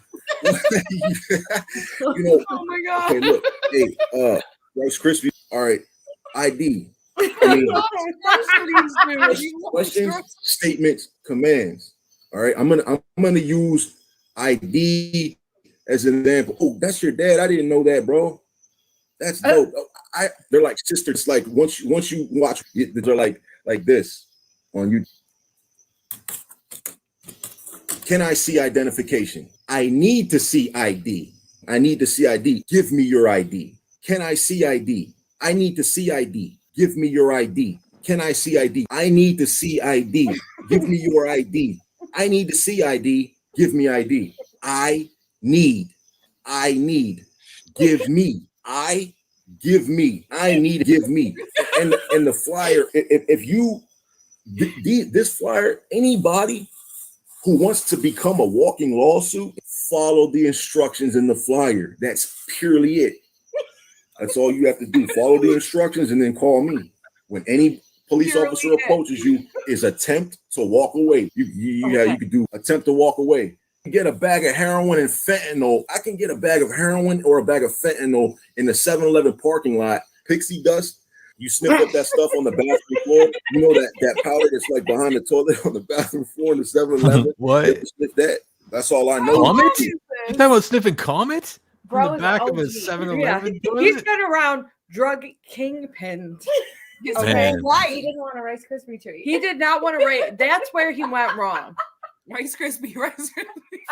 know. Oh my god. Okay, look, hey, Rice Krispie. All right, ID. I mean, questions, statements, commands. All right, I'm gonna use ID as an example. Oh, that's your dad. I didn't know that, bro. That's dope. They're like sisters. Like once you watch, they're like this on you. Can I see identification? I need to see ID. I need to see ID. Give me your ID. Can I see ID? I need to see ID. Give me your ID. Can I see ID? I need to see ID. Give me your ID. I need to see ID. Give me ID. I need. Give me. Give me. I need. Give me. And the flyer. If you this flyer, anybody who wants to become a walking lawsuit, follow the instructions in the flyer. That's purely it. That's all you have to do. Follow the instructions and then call me. When any police officer approaches you, is attempt to walk away. You could do attempt to walk away. You get a bag of heroin and fentanyl. I can get a bag of heroin or a bag of fentanyl in the 7-Eleven parking lot. Pixie dust. You sniff up that stuff on the bathroom floor. You know that powder that's like behind the toilet on the bathroom floor in the 7-Eleven. What? Sniff that. That's all I know. Comets? You talking about sniffing comets? Bro, On the back of a OG. 7-Eleven? Yeah. He's been around drug kingpins. His Man. whole life. He didn't want a Rice Krispie treat. He did not want to rate. That's where he went wrong. Rice Krispie.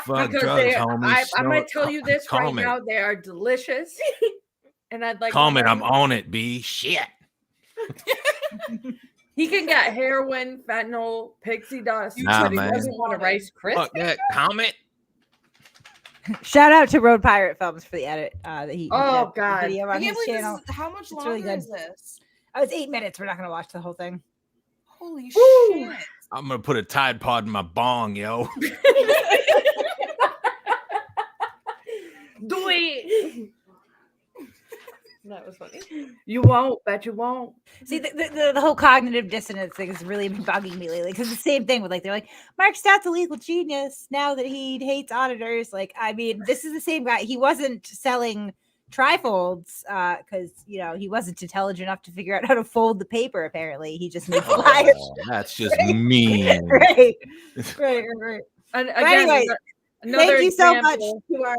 Fuck Because drugs, they, homie. I'm going to tell you this right Comment. now. They are delicious. And I'd like Comment, I'm on it, B. Shit. He can get heroin, fentanyl, pixie dust. Nah, but he man. doesn't want a Rice Krispie. Fuck that. Comment. Shout out to Road Pirate Films for the edit that he Oh, did God. the video I on can't his believe channel. this is, how much It's longer really good. is this? Oh, it's 8 minutes. We're not going to watch the whole thing. Holy Woo. shit. I'm going to put a Tide Pod in my bong, yo. Do it. That was funny. You won't. Bet you won't. See, the whole cognitive dissonance thing has really been bugging me lately because the same thing with they're like, Mark Stout's a legal genius now that he hates auditors. Like, I mean, this is the same guy. He wasn't selling trifolds because, he wasn't intelligent enough to figure out how to fold the paper, apparently. He just made flyers. Oh, that's just mean. Right. And But again, anyway, another thank you so much example. to our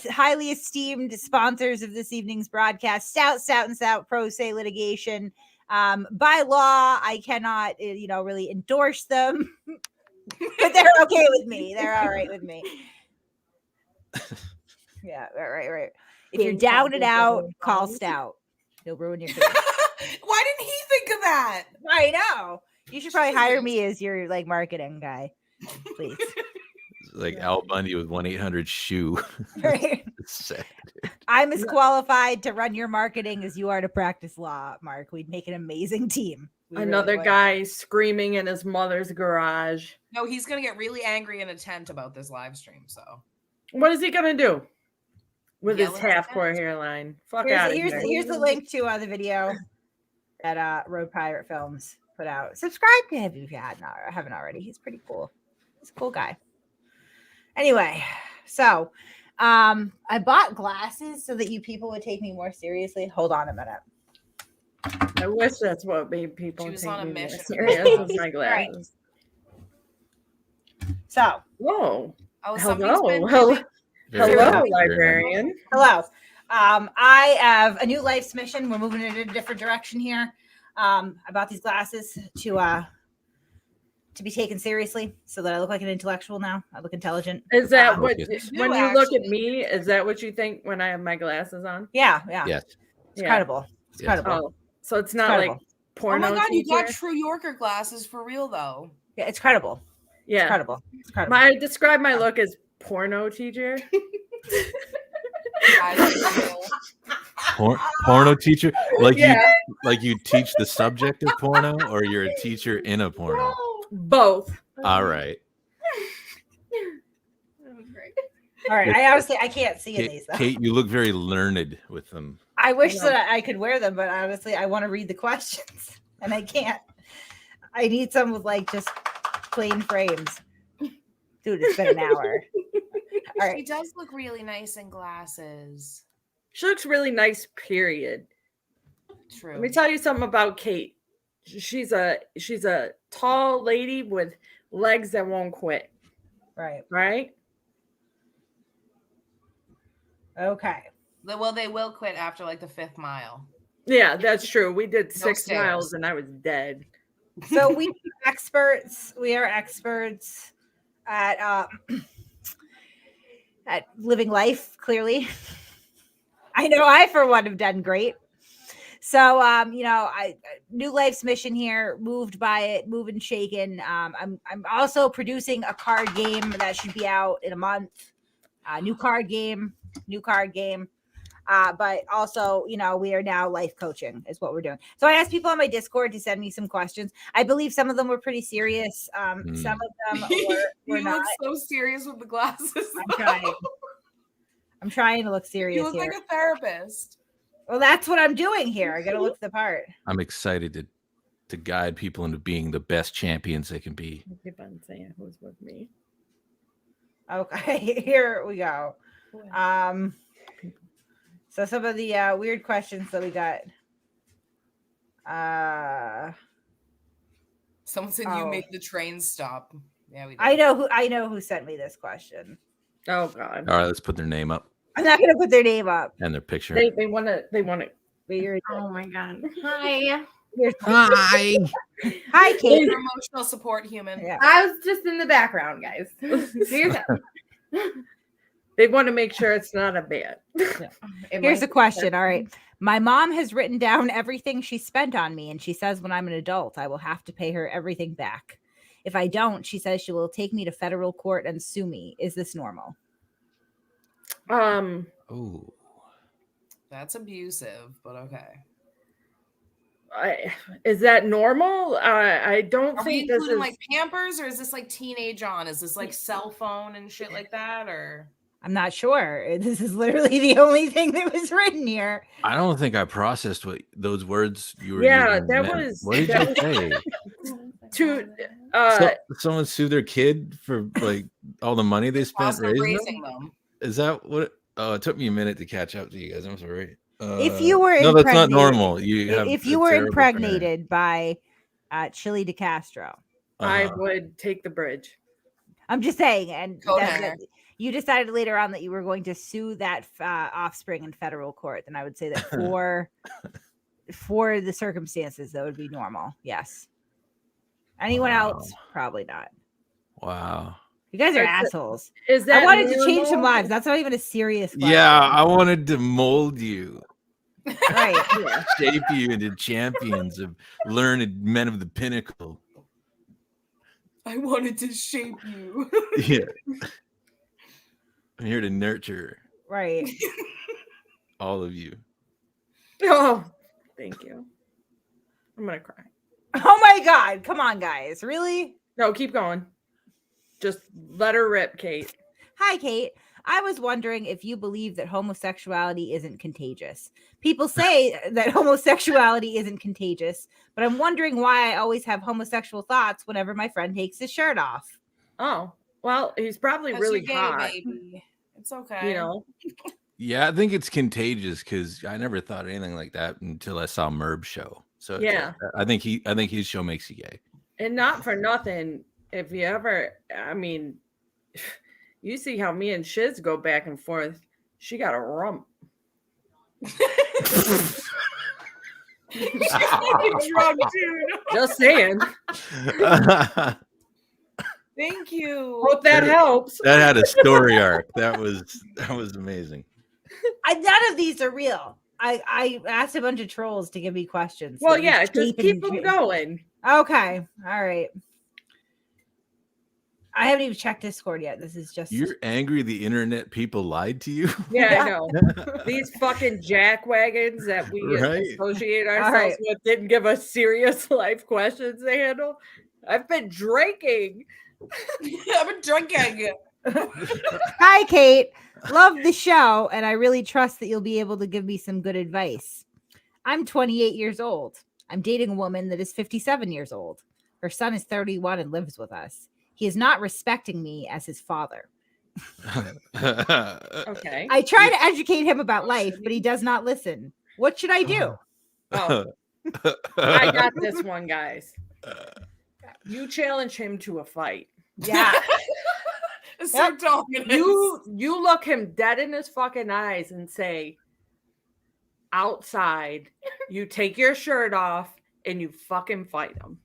highly esteemed sponsors of this evening's broadcast, Stout Pro Se Litigation. By law, I cannot, really endorse them, but they're okay with me. They're all right with me. Yeah, right. If you're down and out, call Stout. He'll ruin your career. Why didn't he think of that? I know. You should probably hire me as your marketing guy, please. Like Al Bundy with 1-800-SHOE. Right. It's sad. I'm as qualified to run your marketing as you are to practice law, Mark. We'd make an amazing team. We really Another would. guy screaming in his mother's garage. No, he's gonna get really angry in a tent about this live stream. So What is he gonna do with Yell his at his half-core fans. hairline? Fuck out of Here's here. the link to the video that Road Pirate Films put out. Subscribe to him if you haven't already. He's pretty cool. He's a cool guy. Anyway, so I bought glasses so that you people would take me more seriously. Hold on a minute. I wish that's what made people She was take on a me more mission. serious with my Right. glasses. So, Whoa. Oh, somebody's Hello. been Hello. giving- Very Hello, nice, very nice. librarian. hello. I have a new life's mission. We're moving in a different direction here. I bought these glasses to be taken seriously so that I look like an intellectual now. I look intelligent. Is that what Focus. when you look at me? Is that what you think when I have my glasses on? Yeah. Yes. It's credible. It's Yes. credible. Oh, so it's not like credible. Oh porno. my god, you got teacher? True Yorker glasses for real though. Yeah, it's credible. It's Yeah. credible. It's credible. I describe my look as porno teacher. Porno teacher, like Yeah. you teach the subject of porno, or you're a teacher in a porno. Both. All right, That was great. All right. I honestly I can't see in these though. Kate, you look very learned with them. I wish No. that I could wear them, but honestly, I want to read the questions and I can't. I need some with like just plain frames. Dude, it's been an hour. All She right. does look really nice in glasses. She looks really nice, period. True. Let me tell you something about Kate. She's a tall lady with legs that won't quit, Right. right? Okay. Well, they will quit after like the 5th mile. Yeah, that's true. We did 6 stairs. miles and I was dead. So we are experts. We are experts at at living life, clearly. I know I for one have done great. So I new life's mission here, moved by it, moving shaken. I'm also producing a card game that should be out in a month. New card game. But also, we are now life coaching is what we're doing. So I asked people on my Discord to send me some questions. I believe some of them were pretty serious. Some of them were You not. look so serious with the glasses. I'm trying to look serious You look here. like a therapist. Well, that's what I'm doing here. I got to look the part. I'm excited to guide people into being the best champions they can be. Keep on saying who's with me. Okay, here we go. So some of the weird questions that we got. Someone said you made the train stop. Yeah, we did. I know who sent me this question. Oh God. All right, let's put their name up I'm not gonna put their name up. and their picture. They want to. Oh my god. Hi. Hi. Hi, Kate. Your emotional support human. Yeah. I was just in the background, guys. Do your thing. They want to make sure it's not a bad. Here's a question. All right. My mom has written down everything she spent on me, and she says when I'm an adult, I will have to pay her everything back. If I don't, she says she will take me to federal court and sue me. Is this normal? Oh. That's abusive, but okay. Is that normal? I don't Are we think this including is like Pampers, or is this like teenage on? Is this like cell phone and shit like that, or? I'm not sure. This is literally the only thing that was written here. I don't think I processed what those words you were Yeah, using that meant. was- What did that you was- say? to Someone sue their kid for like all the money they spent Cost of raising them? them. Is that what? Oh, it took me a minute to catch up to you guys. I'm sorry. If you were no, that's not impregnated- normal. If you were impregnated by Chille de Castro, I would take the bridge. I'm just saying, and Co-hanger. you decided later on that you were going to sue that offspring in federal court, then I would say that for the circumstances, that would be normal. Yes. Anyone else? Probably not. Wow. You guys are Is it- assholes. Is that I wanted to change some normal? lives. That's not even a serious question. Yeah, I wanted to mold you, Right. Yeah. shape you into champions of learned men of the pinnacle. I wanted to shape you. Yeah. I'm here to nurture Right. all of you. Oh, thank you. I'm gonna cry. Oh my God. Come on, guys. Really? No, keep going. Just let her rip, Kate. Hi, Kate. I was wondering if you believe that homosexuality isn't contagious. People say that homosexuality isn't contagious, but I'm wondering why I always have homosexual thoughts whenever my friend takes his shirt off. Oh, well, he's probably That's really your gay hot. baby. It's okay. You know, Yeah, I think it's contagious because I never thought anything like that until I saw Merb's show. So it's Yeah. I think his show makes you gay. and not for nothing. If you ever, I mean, you see how me and Shiz go back and forth. She got a rump. Drunk, dude. Just saying. Thank you. Hope that helps. That had a story arc. That was amazing. None of these are real. I asked a bunch of trolls to give me questions. Well, So yeah, just just keep them going. Okay. All right. I haven't even checked Discord yet. This is just You're angry the internet people lied to you? Yeah, I know. These fucking jackwagons that we Right. associate All ourselves right. with didn't give us serious life questions to handle. I've been drinking. I've been drinking. Hi, Kate. Love the show, and I really trust that you'll be able to give me some good advice. I'm 28 years old. I'm dating a woman that is 57 years old. Her son is 31 and lives with us. He is not respecting me as his father. Okay. I try to educate him about life, but he does not listen. What should I do? Oh, I got this one, guys. You challenge him to a fight. Yeah. So dominant. You look him dead in his fucking eyes and say, outside, you take your shirt off and you fucking fight him.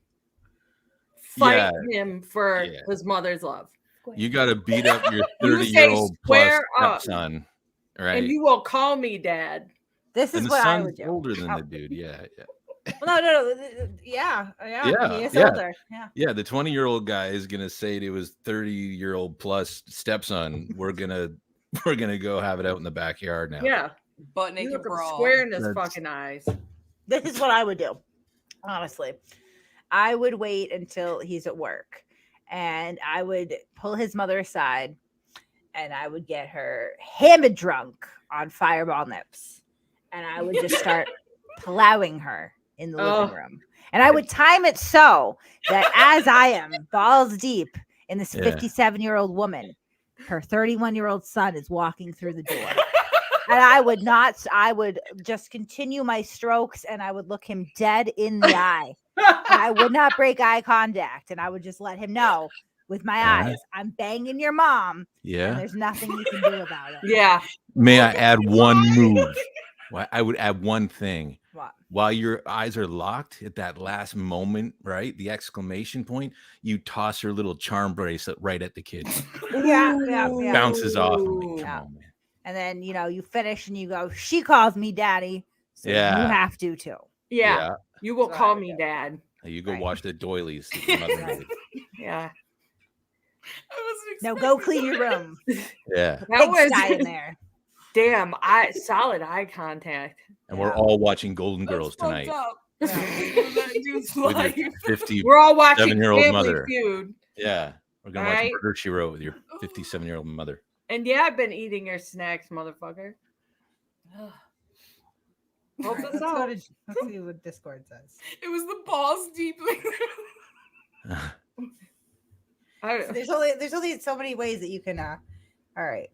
Fight him for his mother's love. You got to beat up your You say 30-year-old plus square up. stepson, right? And you will call me dad. This is And the what I son's would do. older than the dude. Yeah. Well, no. Yeah. He is older. Yeah. Yeah, the 20-year-old guy is gonna say to his 30-year-old plus stepson, "We're gonna go have it out in the backyard now." Yeah. Butt You naked look him brawl. square in his That's- fucking eyes. This is what I would do. Honestly, I would wait until he's at work, and I would pull his mother aside, and I would get her hammered drunk on Fireball Nips, and I would just start plowing her in the living room. And I would time it so that as I am balls deep in this 57-year-old woman, her 31-year-old son is walking through the door. And I would just continue my strokes, and I would look him dead in the eye. And I would not break eye contact. And I would just let him know with my eyes, I'm banging your mom. Yeah. And there's nothing you can do about it. Yeah. May I add one move? Well, I would add one thing. What? While your eyes are locked at that last moment, right? The exclamation point, you toss her little charm bracelet right at the kid. Yeah. Bounces off. I'm like, Yeah. come on, man. And then, you finish and you go, she calls me daddy. So Yeah. you have to too. Yeah. You will call me dad. You go Right. watch the doilies. that your mother made. Yeah. I wasn't No, go clean your room. Yeah. That Pigsty in was there. damn. Solid eye contact. And we're all watching Golden Girls That's tonight. fucked up. That dude's With life. your 50. We're all watching Seven-year-old Family mother. Feud. Yeah. We're going to All watch right. Murder, She Wrote with your 57-year-old mother. And yeah, I've been eating your snacks, motherfucker. Hope this out. Let's see what Discord says. It was the balls deep. There's only so many ways that you can all right.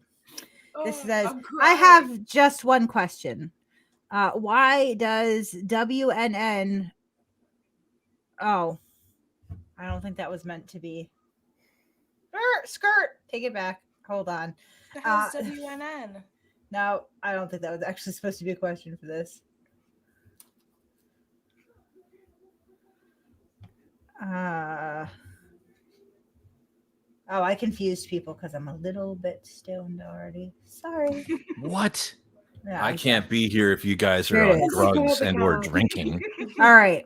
This Oh, says I'm I crying. have just one question. Why does WNN Oh, I don't think that was meant to be. Skirt. Take it back. Hold on. The hell's WNN? No, I don't think that was actually supposed to be a question for this. Oh, I confused people because I'm a little bit stoned already. Sorry. What? Yeah, I can't be here if you guys are Here it on is. drugs and we're drinking. All right.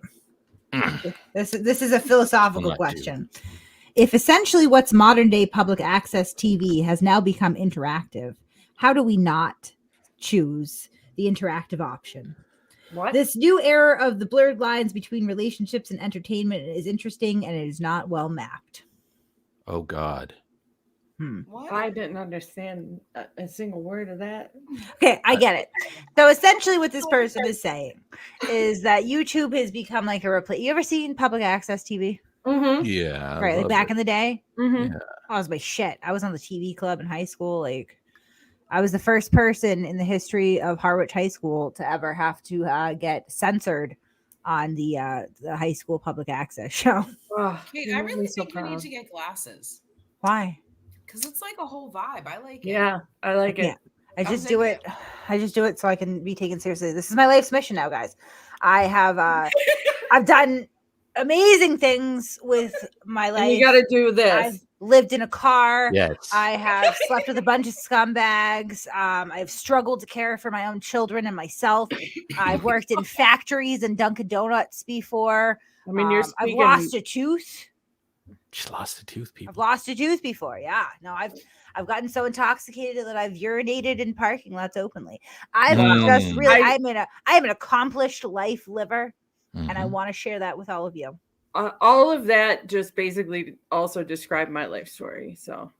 This is a philosophical Not question. If essentially what's modern day public access TV has now become interactive, how do we not choose the interactive option? What? This new era of the blurred lines between relationships and entertainment is interesting, and it is not well mapped. Oh, God. What? I didn't understand a single word of that. Okay, I get it. So essentially what this person is saying is that YouTube has become like a replace. You ever seen public access TV? Mm-hmm. Yeah. I Right, like love back it. in the day? Mm-hmm. Oh, it was my shit. I was on the TV club in high school. Like, I was the first person in the history of Harwich High School to ever have to get censored on the high school public access show. Oh, Kate, I really think you need to get glasses. Why? Because it's like a whole vibe. I like it. Yeah, I like it. I just do it. I just do it so I can be taken seriously. This is my life's mission now, guys. I have I've done amazing things with my life. And you got to do this. I've lived in a car. Yes. I have slept with a bunch of scumbags. I've struggled to care for my own children and myself. I've worked in factories and Dunkin' Donuts before. I mean, you're I've speaking. lost a tooth. Just lost a tooth, people. I've lost a tooth before. Yeah. No, I've gotten so intoxicated that I've urinated in parking lots openly. I'm just really I'm an accomplished life liver, and I want to share that with all of you. All of that just basically also described my life story. So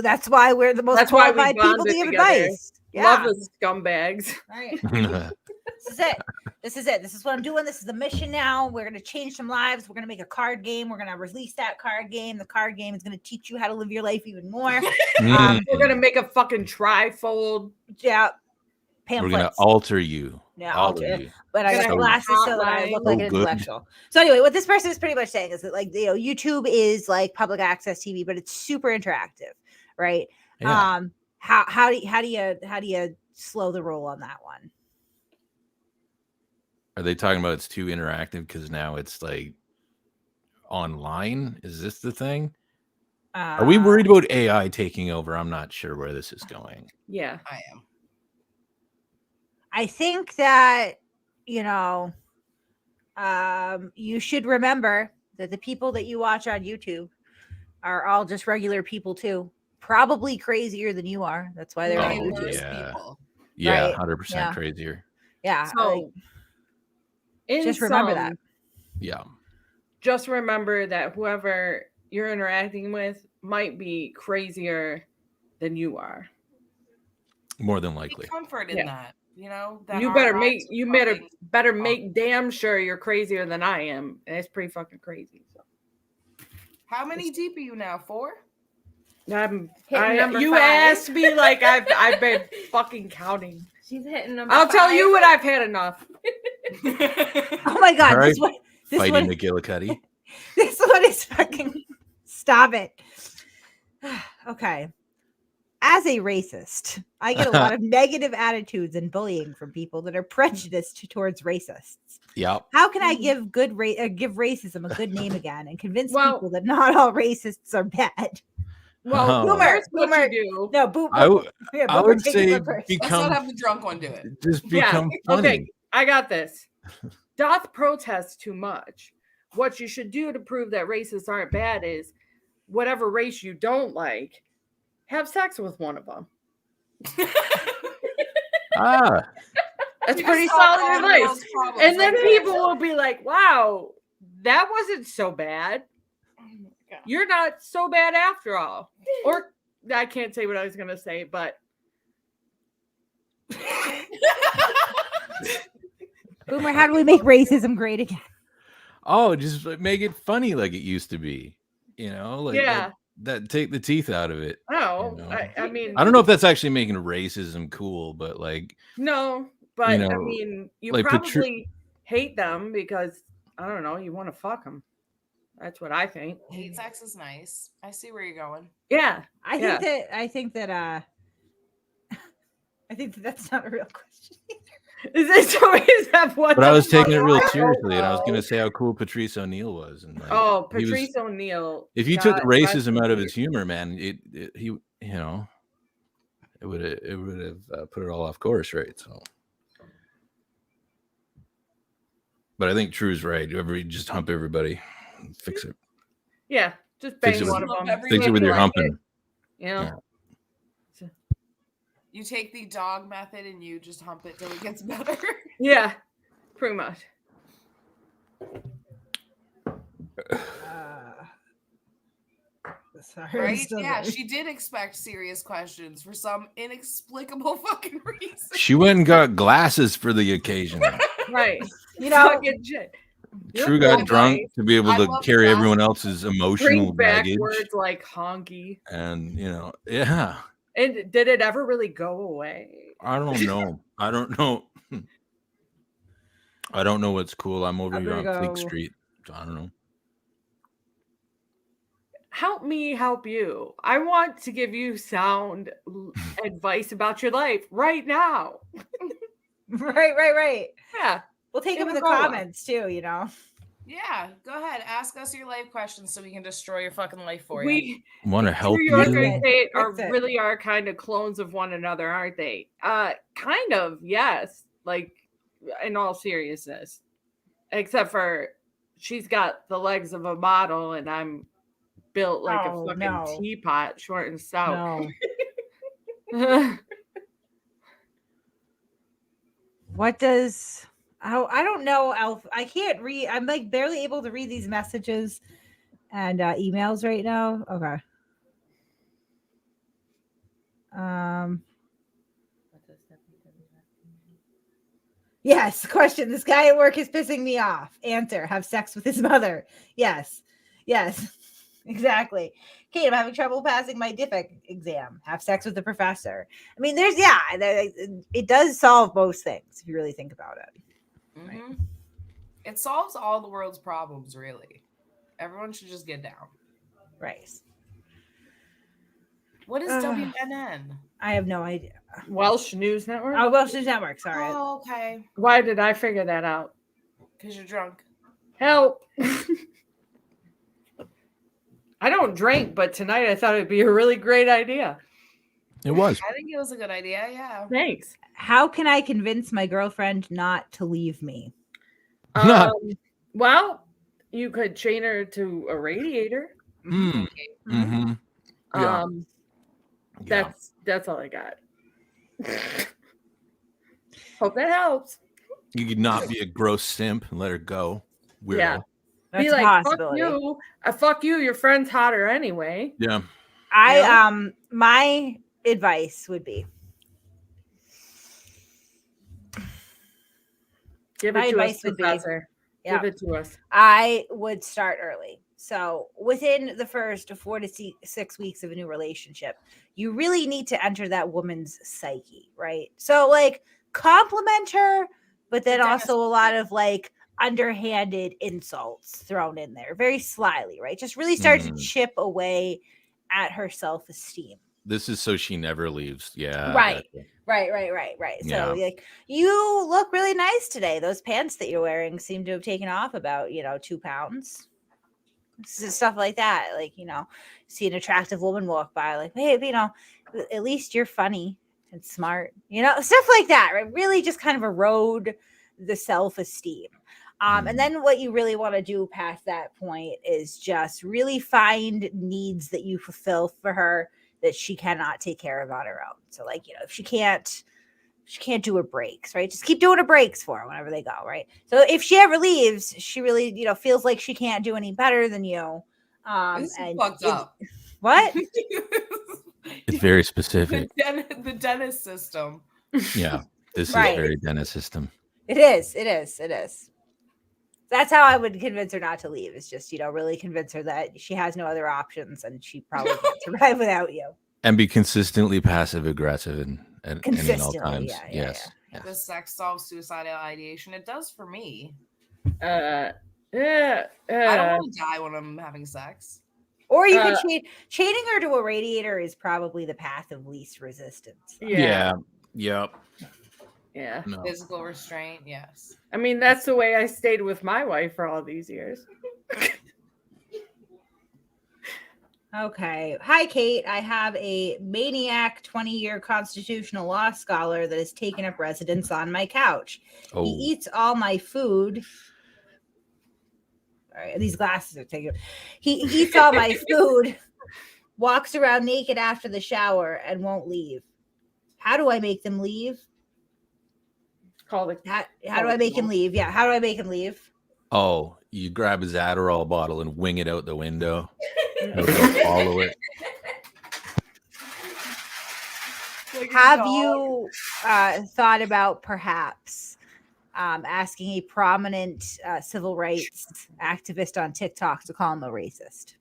that's why we're the most qualified people to give advice. Yeah. Love the scumbags. All right. This is it. This is it. This is what I'm doing. This is the mission now. We're going to change some lives. We're going to make a card game. We're going to release that card game. The card game is going to teach you how to live your life even more. We're going to make a fucking trifold. Yeah. Pamphlets. We're going to alter you. Yeah, alter you. But I got glasses so that I look like an intellectual. So anyway, what this person is pretty much saying is that, like, you know, YouTube is like public access TV, but it's super interactive, right? Yeah. How do you slow the roll on that one? Are they talking about it's too interactive because now it's like online? Is this the thing? Are we worried about AI taking over? I'm not sure where this is going. Yeah, I am. I think that, you know, you should remember that the people that you watch on YouTube are all just regular people too. Probably crazier than you are. That's why they're on YouTube. People. Yeah, 100% crazier. Yeah. So just remember that. Yeah. Just remember that whoever you're interacting with might be crazier than you are. More than likely. Take comfort in that. You know, that you better make damn sure you're crazier than I am. And it's pretty fucking crazy. So. How many deep are you now? 4? You 5. asked me like I've been fucking counting. She's hitting number I'll 5. tell you when I've had enough. Oh my god! Right. This Fighting McGillicuddy. This one is fucking. Stop it. Okay. As a racist, I get a lot of negative attitudes and bullying from people that are prejudiced towards racists. Yep. How can I give give racism a good name again and convince people that not all racists are bad? Well, Boomer. Do. No, Boomer. I would say Let's not have the drunk one do it. Just become funny. Okay, I got this. Doth protest too much. What you should do to prove that racists aren't bad is whatever race you don't like, have sex with one of them. That's pretty solid advice. And then people will be like, wow, that wasn't so bad. You're not so bad after all. Or I can't say what I was going to say, but. Boomer, how do we make racism great again? Oh, just make it funny like it used to be. You know, like that take the teeth out of it. Oh, you know? I mean, I don't know if that's actually making racism cool, but like, no, but you know, I mean, you like probably hate them because I don't know, you want to fuck them. That's what I think. Hate sex is nice. I see where you're going. Yeah, I think that that's not a real question either. Is that what? But I was taking it real seriously, and I was going to say how cool Patrice O'Neal was. And like, Patrice O'Neal. If you took racism out of his humor, man, he it would have put it all off course, right? So, but I think True's right. Just hump everybody, fix it. Yeah, just bang one of them. Fix it with your humping. Yeah. You take the dog method and you just hump it till it gets better. Yeah, pretty much. Sorry. Right? Yeah, she did expect serious questions for some inexplicable fucking reason. She went and got glasses for the occasion. Right. You know, fucking shit. True got drunk to be able to carry everyone else's emotional baggage. Words like honky. And, yeah. And did it ever really go away? I don't know. I don't know. I don't know what's cool. I'm over here on Fleet Street. So I don't know. Help me help you. I want to give you sound advice about your life right now. Right. Yeah. We'll take them in the Go on. comments too, you know. Yeah, go ahead. Ask us your life questions so we can destroy your fucking life for you. We Want to help New York you? and State are Fix it. really are kind of clones of one another, aren't they? Kind of, yes. Like, in all seriousness. Except for she's got the legs of a model and I'm built like a fucking teapot, short and stout. No. What does I don't know, Alf. I can't read. I'm like barely able to read these messages and emails right now. Okay. Yes. Question. This guy at work is pissing me off. Answer. Have sex with his mother. Yes. Exactly. Kate, I'm having trouble passing my DIFIC exam. Have sex with the professor. I mean, it does solve most things if you really think about it. Mm-hmm. Right. It solves all the world's problems, really. Everyone should just get down. Right. What is WNN? I have no idea. Welsh News Network? Oh, Welsh News Network. Sorry. Oh, okay. Why did I figure that out? Because you're drunk. Help. I don't drink, but tonight I thought it'd be a really great idea. It was. I think it was a good idea, yeah. Thanks. How can I convince my girlfriend not to leave me? Well, you could chain her to a radiator. Mm-hmm. Yeah. That's all I got. Hope that helps. You could not be a gross simp and let her go. Weirdo. Yeah. That's Be a like, possibility. fuck you, your friend's hotter anyway. Yeah. My advice would be Give it to us, Professor. Give it to us. I would start early. So within the first 4 to 6 weeks of a new relationship, you really need to enter that woman's psyche, right? So like compliment her, but then also a lot of like underhanded insults thrown in there, very slyly, right? Just really start to chip away at her self-esteem. This is so she never leaves. Yeah. Right. So like, you look really nice today. Those pants that you're wearing seem to have taken off about, 2 pounds. Stuff like that. Like, see an attractive woman walk by, like, hey, at least you're funny and smart, stuff like that, right? Really just kind of erode the self-esteem. And then what you really want to do past that point is just really find needs that you fulfill for her that she cannot take care of on her own. So like, if she can't do her breaks, right? Just keep doing her breaks for her whenever they go, right? So if she ever leaves, she really, feels like she can't do any better than you. This is fucked up. What? It's very specific. The dentist system. Yeah. This is very dentist system. It is. That's how I would convince her not to leave. It's just, really convince her that she has no other options and she probably can't survive without you. And be consistently passive aggressive and at all times. Yes. The sex solves suicidal ideation. It does for me. I I don't want to die when I'm having sex. Or you could chaining her to a radiator is probably the path of least resistance. Yeah. Yep. Yeah. No. Physical restraint, yes. I mean, that's the way I stayed with my wife for all these years. Okay. Hi, Kate. I have a maniac 20-year constitutional law scholar that has taken up residence on my couch. Oh. He eats all my food. All right, these glasses are taken. He eats all my food, walks around naked after the shower, and won't leave. How do I make them leave? How do I make him leave? Yeah, how do I make him leave? Oh, you grab his Adderall bottle and wing it out the window. And follow it. Have you thought about perhaps asking a prominent civil rights activist on TikTok to call him a racist?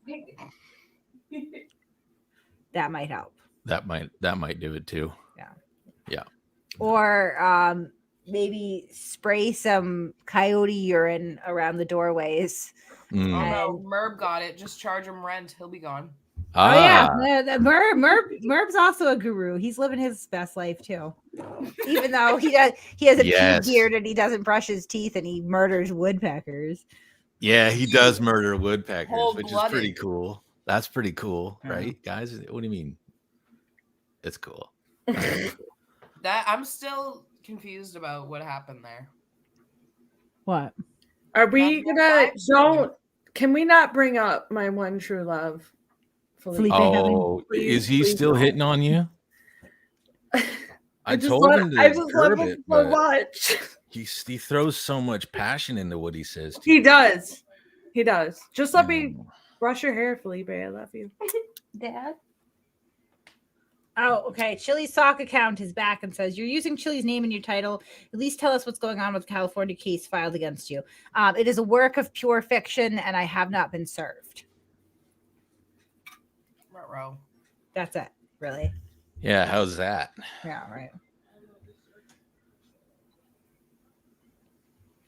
That might help. That might do it too. Or maybe spray some coyote urine around the doorways. Oh Mm. no, Merb got it. Just charge him rent. He'll be gone. Oh yeah, Merb's also a guru. He's living his best life too. Even though he has a Yes. pube beard and he doesn't brush his teeth and he murders woodpeckers. Yeah, he does murder woodpeckers, which is Cold-blooded. pretty cool. That's pretty cool, Yeah. right, guys? What do you mean? It's cool. That I'm still confused about what happened there. What? Are we That's gonna can we not bring up my one true love? Felipe. Oh, Please, is he please still don't. hitting on you? I just told love- him I to just love curb him it, so but much. he throws so much passion into what he says. To He you. does. He does. Just let me Mm. brush your hair, Felipe. I love you. Dad? Oh, okay. Chille's sock account is back and says, you're using Chille's name in your title. At least tell us what's going on with the California case filed against you. It is a work of pure fiction, and I have not been served. Ruh-roh. That's it, really. Yeah, how's that? Yeah, right.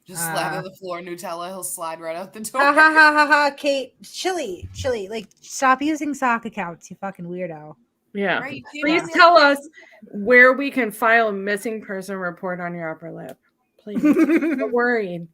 Just slather the floor Nutella. He'll slide right out the door. Ha ha ha ha ha, Kate. Chille, like, stop using sock accounts, you fucking weirdo. Yeah. Right, you came Please on the tell other- us where we can file a missing person report on your upper lip. Please. I'm worried.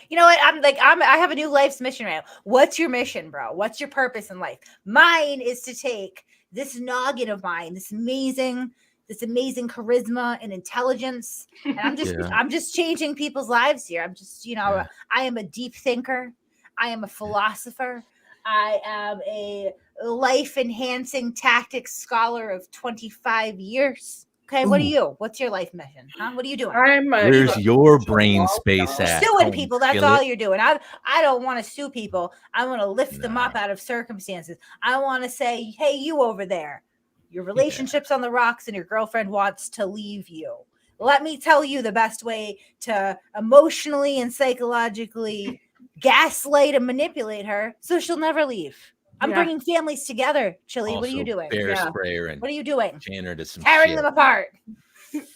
You know what? I have a new life's mission right now. What's your mission, bro? What's your purpose in life? Mine is to take this noggin of mine, this amazing charisma and intelligence, and I'm just changing people's lives here. I'm just, I am a deep thinker. I am a philosopher. I am a life enhancing tactics scholar of 25 years. Okay, what are you? What's your life mission? Huh? What are you doing? Where's your brain space at? Suing Home people, that's skillet? all you're doing. I don't want to sue people. I want to lift them up out of circumstances. I want to say, hey, you over there, your relationship's on the rocks and your girlfriend wants to leave you. Let me tell you the best way to emotionally and psychologically gaslight and manipulate her so she'll never leave. I'm bringing families together. Chille, what are you Also, doing? Bear sprayer and What are you doing? chain her to some Tearing shit. them apart.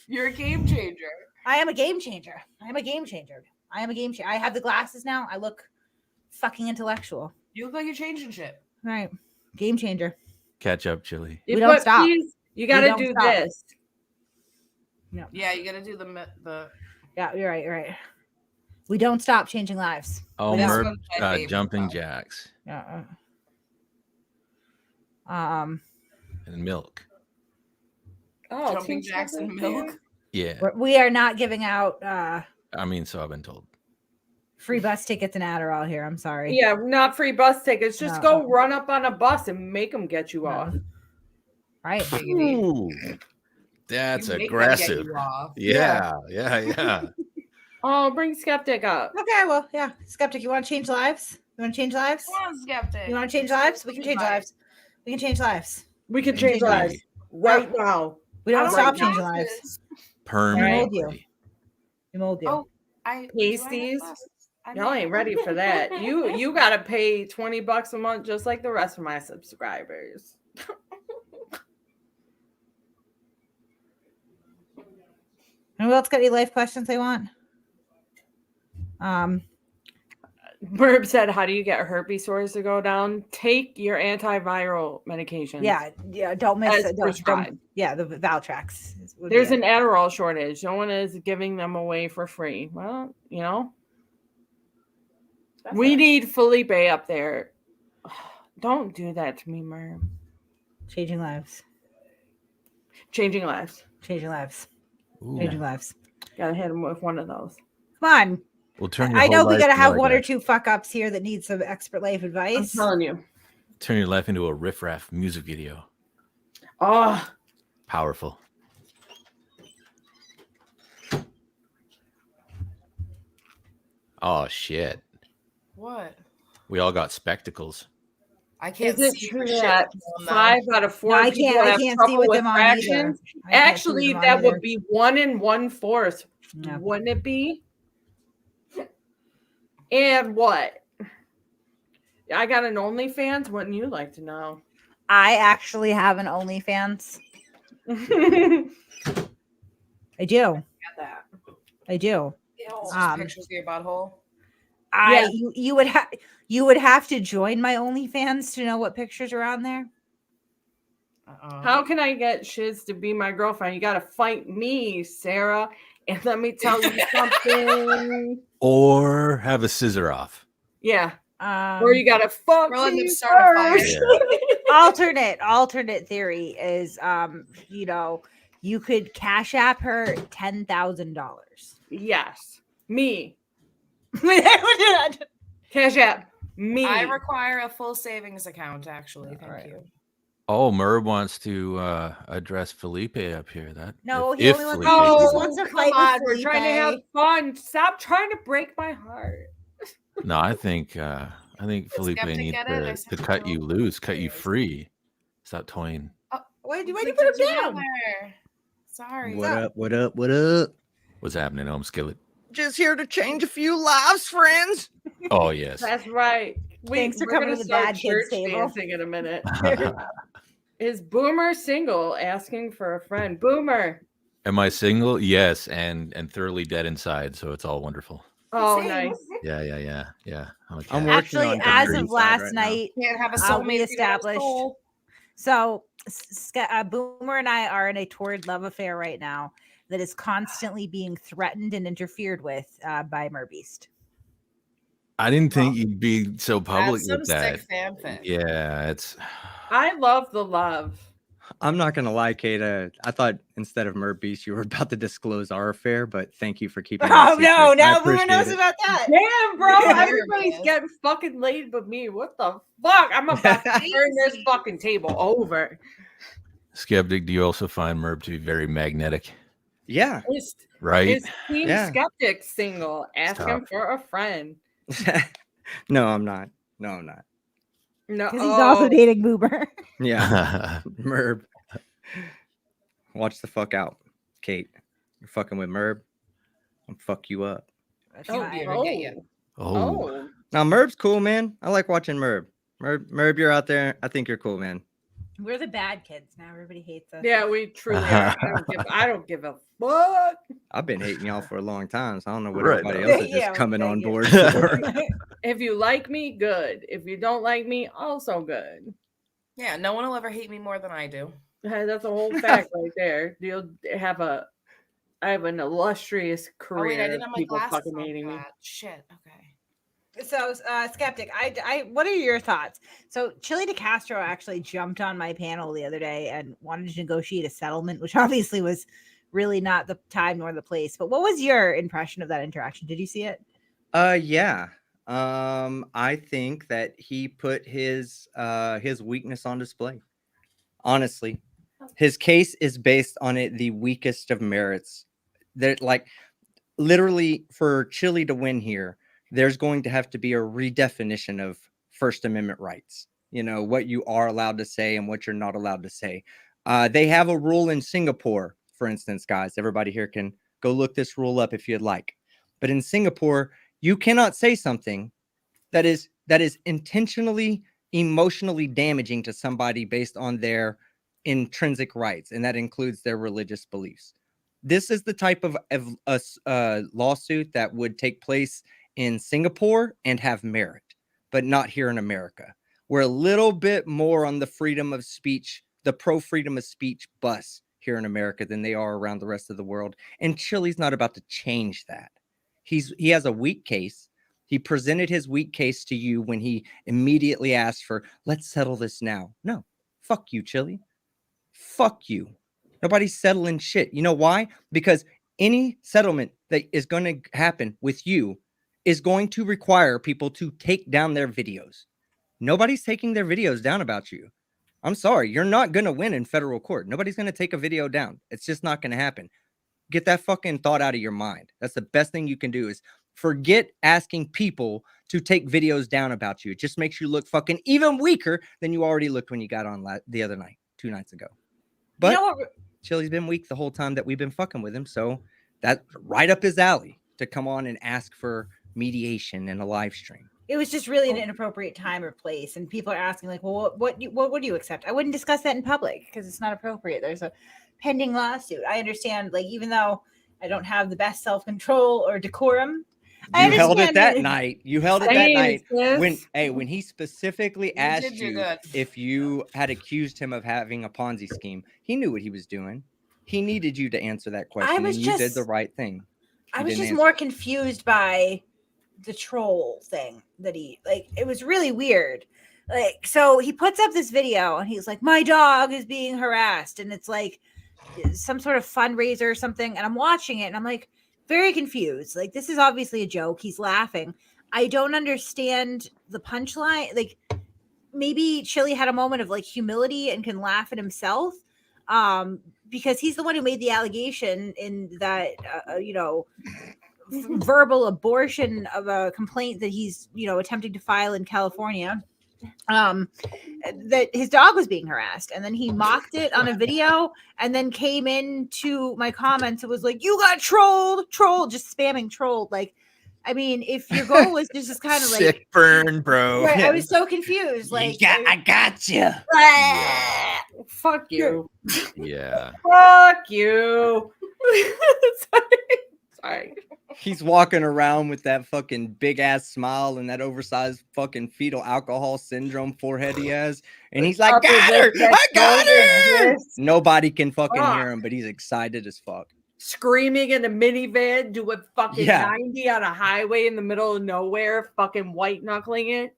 You're a game changer. I am a game changer. I am a game changer. I have the glasses now. I look fucking intellectual. You look like you're changing shit. Right. Game changer. Catch up, Chille. We don't stop. Please, you got to don't do stop. this. No. Yeah, you gotta do the Yeah, you're right. You're right. We don't stop changing lives. Oh, This Merv one's my got favorite, jumping though. jacks Yeah. and milk. Oh, jumping Team jacks and Seven milk. Yeah, we are not giving out I mean, so I've been told. free bus tickets and Adderall here. I'm sorry. Yeah, not free bus tickets. Just No. go run up on a bus and make them get you No. off. Right. Ooh, that's You make them get aggressive. you off. Yeah. Oh, bring Skeptic up. Okay, well, yeah. Skeptic, you want to change lives? You want to change lives? Come on, Skeptic. You want to change lives? We can change lives. We can change lives. We can Maybe. change lives right now. We don't I stop like changing glasses. lives. Permanently. We mold you. Oh, do I have Pasties? glasses? I Y'all know. ain't ready for that. You gotta pay $20 a month just like the rest of my subscribers. Who else got any life questions they want? Burb said, how do you get herpes sores to go down? Take your antiviral medication. Yeah. Don't miss As it. Don't, prescribed. yeah, the Valtrex. There's an Adderall shortage. No one is giving them away for free. Well, we need Felipe up there. Don't do that to me, Merv. changing lives. Changing lives. Changing lives. Ooh. Changing lives. Gotta hit him with one of those. Come on. We'll turn your I know whole we life gotta into have like one a- or two fuck ups here that need some expert life I'm advice. telling you. Turn your life into a riff-raff music video. Oh, Powerful. Oh shit. What? We all got spectacles. I can't is it see true for shit that on them. 5 out of 4 No, I people can't have see trouble with with them on either. fractions? I can't see with Actually, them on that either. would be 1 1/4. No. Wouldn't it be? And what? I got an OnlyFans. Wouldn't you like to know? I actually have an OnlyFans. I do. that. I do. It's just pictures of your butthole. You would have to join my OnlyFans to know what pictures are on there. How can I get Shiz to be my girlfriend? You gotta fight me, Sarah. And let me tell you something. Or have a scissor off. Yeah. Or you gotta fuck We'll end me up starting a fire. Yeah. alternate theory is you could cash app her $10,000. Yes. Me. Cash app. Me. I require a full savings account, actually. Thank you. Oh, Merv wants to address Felipe up here. That No, if, he if only wants- Felipe he just did. wants to come fight with on, we're trying to have Felipe. fun. Stop trying to break my heart. No, I think Felipe Skeptic needs get it? I to said cut no. you loose, cut you free. Stop toying. Why'd you We put him did down? together. Sorry. What up? What up? What up? What's happening, Home Skillet? Just here to change a few lives, friends. Oh yes. That's right. Thanks for we're coming gonna to the start Bad Kids church table. dancing in a minute. Is Boomer single? Asking for a friend. Boomer. Am I single? Yes, and thoroughly dead inside, so it's all wonderful. Oh, Same. nice. Yeah. I'm a I'm cat. working Actually, on as Dr. of Inside last right now. night, Can't have a we soulmate if you don't have a established. soul. So, Boomer and I are in a torrid love affair right now that is constantly being threatened and interfered with by Merbeast. I didn't think you'd be so public That's some with that. sick fanfic. Yeah, it's I love the love. I'm not gonna lie, Kate. I thought instead of Merv Beast, you were about to disclose our affair, but thank you for keeping. Oh that no! secret. I Now Boomer appreciate knows it. about that. Damn, bro. Yeah, Everybody's yes. getting fucking laid but me. What the fuck? I'm about to turn this fucking table over. Skeptic. Do you also find Merb to be very magnetic? Yeah. Right? Is Team Yeah. Skeptic single? Ask him tough. for a friend. No, I'm not. No, I'm not. No, Because he's also dating Boomer. Yeah, Merb. Watch the fuck out, Kate. You're fucking with Merb. I'll fuck you up. That's Oh, fine. dear. Or get you. Oh, Now Merb's cool, man. I like watching Merb. Merb, you're out there. I think you're cool, man. We're the bad kids now. Everybody hates us. Yeah, we truly are. I don't give a fuck. I've been hating y'all for a long time, so I don't know what Right everybody on. else is Yeah, just coming thank on you. board for. If you like me, good. If you don't like me, also good. Yeah, no one will ever hate me more than I do. Hey, that's a whole fact right there. I have an illustrious career. Oh wait, I of didn't have my people glasses fucking on hating for me. that. Shit. Okay. So, Skeptic, what are your thoughts? So, Chille DeCastro actually jumped on my panel the other day and wanted to negotiate a settlement, which obviously was really not the time nor the place. But what was your impression of that interaction? Did you see it? Yeah. I think that he put his weakness on display. Honestly, his case is based on the weakest of merits. That, like, literally, for Chille to win here, there's going to have to be a redefinition of First Amendment rights. You know, what you are allowed to say and what you're not allowed to say. They have a rule in Singapore, for instance, guys. Everybody here can go look this rule up if you'd like. But in Singapore, you cannot say something that is intentionally emotionally damaging to somebody based on their intrinsic rights, and that includes their religious beliefs. This is the type of lawsuit that would take place in Singapore and have merit, but not here in America. We're a little bit more on the freedom of speech, the pro freedom of speech bus here in America than they are around the rest of the world. And Chille's not about to change that. He has a weak case. He presented his weak case to you when he immediately asked for, let's settle this now. No, fuck you, Chille. Fuck you. Nobody's settling shit. You know why? Because any settlement that is going to happen with you is going to require people to take down their videos. Nobody's taking their videos down about you. I'm sorry. You're not going to win in federal court. Nobody's going to take a video down. It's just not going to happen. Get that fucking thought out of your mind. That's the best thing you can do, is forget asking people to take videos down about you. It just makes you look fucking even weaker than you already looked when you got on the other night, 2 nights ago. But You know what? Chille's been weak the whole time that we've been fucking with him. So that's right up his alley to come on and ask for mediation in a live stream. it was just really an inappropriate time or place. And people are asking, like, well, what would you accept? I wouldn't discuss that in public because it's not appropriate. There's a pending lawsuit. I understand, like, even though I don't have the best self-control or decorum, You held it that night. You held it that night sis. when he specifically asked you you good. if you had accused him of having a Ponzi scheme. He knew what he was doing. He needed you to answer that question, and you did the right thing. I was just more confused by the troll thing that he, like, it was really weird. Like, so he puts up this video and he's like, my dog is being harassed, and it's like some sort of fundraiser or something, and I'm watching it and I'm like very confused. Like, this is obviously a joke. He's laughing. I don't understand the punchline. Like, maybe Chille had a moment of like humility and can laugh at himself, because he's the one who made the allegation in that verbal abortion of a complaint that he's attempting to file in California, that his dog was being harassed, and then he mocked it on a video, and then came into my comments and was like, you got trolled, just spamming trolled. Like, I mean, if your goal was just kind of like sick burn, bro. Right, I was so confused. Like, I got you. Fuck you. Yeah. Fuck you. Sorry. He's walking around with that fucking big ass smile and that oversized fucking fetal alcohol syndrome forehead he has, and he's like, "Got her! I got her!" Nobody can fucking hear him, but he's excited as fuck. Screaming in a minivan, doing fucking 90 on a highway in the middle of nowhere, fucking white knuckling it.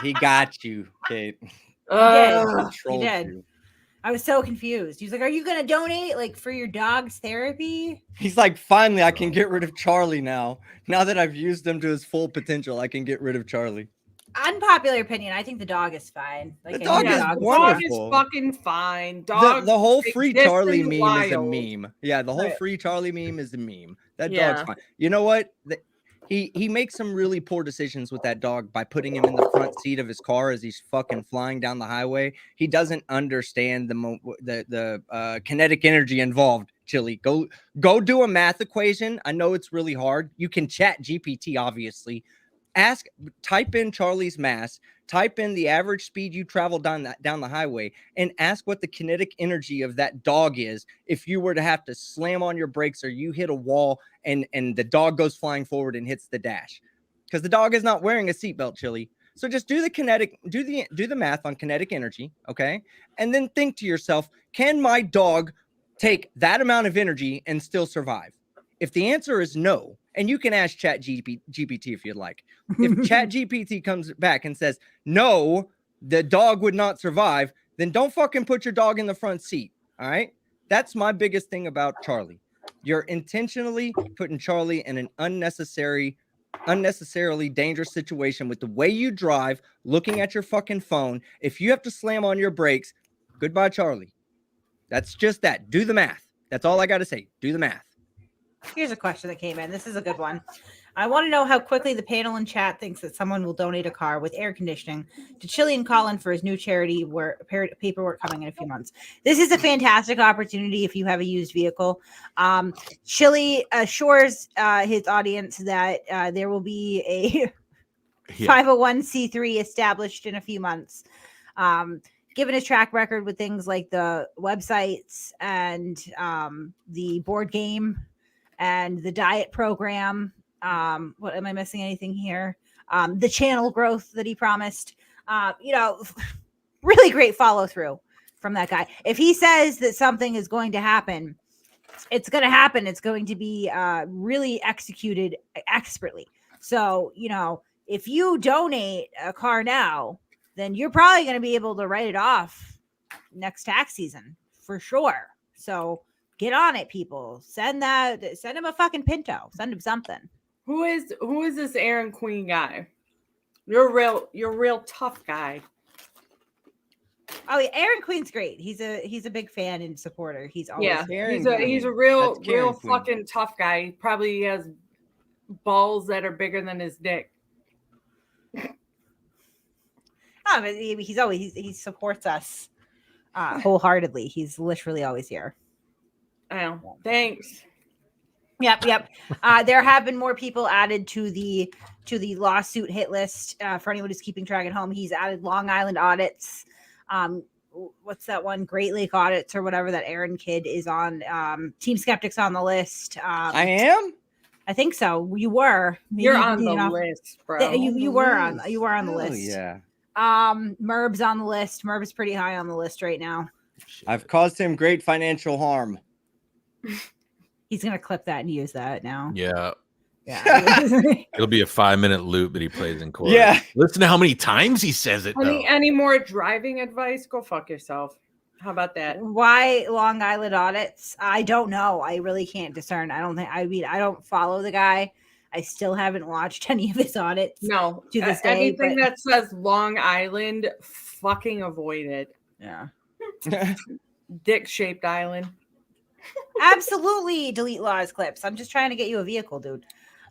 He got you, Kate. He did. I was so confused. He's like, are you going to donate like for your dog's therapy? He's like, finally, I can get rid of Charlie now. Now that I've used him to his full potential, I can get rid of Charlie. Unpopular opinion. I think the dog is fine. Like, the dog is wonderful. Dog is fucking fine. Dog the whole free Charlie meme wild. is a meme. Yeah, the whole free Charlie meme is a meme. That dog's fine. You know what? He makes some really poor decisions with that dog by putting him in the front seat of his car as he's fucking flying down the highway. He doesn't understand the kinetic energy involved. Chille, go do a math equation. I know it's really hard. You can chat GPT, obviously. Type in Charlie's mass, type in the average speed you travel down the highway, and ask what the kinetic energy of that dog is if you were to have to slam on your brakes or you hit a wall and the dog goes flying forward and hits the dash. Because the dog is not wearing a seatbelt, Chille. So just do the math on kinetic energy, okay? And then think to yourself, can my dog take that amount of energy and still survive? If the answer is no, and you can ask GPT if you'd like. If ChatGPT comes back and says, no, the dog would not survive, then don't fucking put your dog in the front seat. All right. That's my biggest thing about Charlie. You're intentionally putting Charlie in an unnecessarily dangerous situation with the way you drive, looking at your fucking phone. If you have to slam on your brakes, goodbye, Charlie. That's just that. Do the math. That's all I got to say. Do the math. Here's a question that came in. This is a good one. I want to know how quickly the panel in chat thinks that someone will donate a car with air conditioning to Chille and Colin for his new charity paperwork coming in a few months. This is a fantastic opportunity if you have a used vehicle. Chille assures his audience that there will be a 501c3 established in a few months. Given his track record with things like the websites and the board game and the diet program. What am I missing? Anything here? The channel growth that he promised. Really great follow through from that guy. If he says that something is going to happen, it's going to happen. It's going to be really executed expertly. So, if you donate a car now, then you're probably going to be able to write it off next tax season for sure. So get on it, people. Send him a fucking Pinto. Send him something. Who is this Aaron Queen guy? You're a real tough guy. Oh, yeah, Aaron Queen's great. He's a big fan and supporter. He's always he's a real fucking tough guy. He probably has balls that are bigger than his dick. But he supports us wholeheartedly. He's literally always here. Oh, thanks. Yep. There have been more people added to the lawsuit hit list. For anyone who's keeping track at home, he's added Long Island audits. What's that one? Great Lake audits or whatever that Aaron kid is on. Team Skeptics on the list. I am. I think so. You were. You're on the list, bro. You were on the list. Yeah. Merb's on the list. Merb is pretty high on the list right now. I've caused him great financial harm. He's gonna clip that and use that now. Yeah. Yeah. It'll be a 5-minute loop that he plays in court. Yeah. Listen to how many times he says it. Though. Any more driving advice? Go fuck yourself. How about that? Why Long Island audits? I don't know. I really can't discern. I don't follow the guy. I still haven't watched any of his audits. No. To this day, anything that says Long Island, fucking avoid it. Yeah. Dick-shaped island. Absolutely delete Law's clips. I'm just trying to get you a vehicle, dude.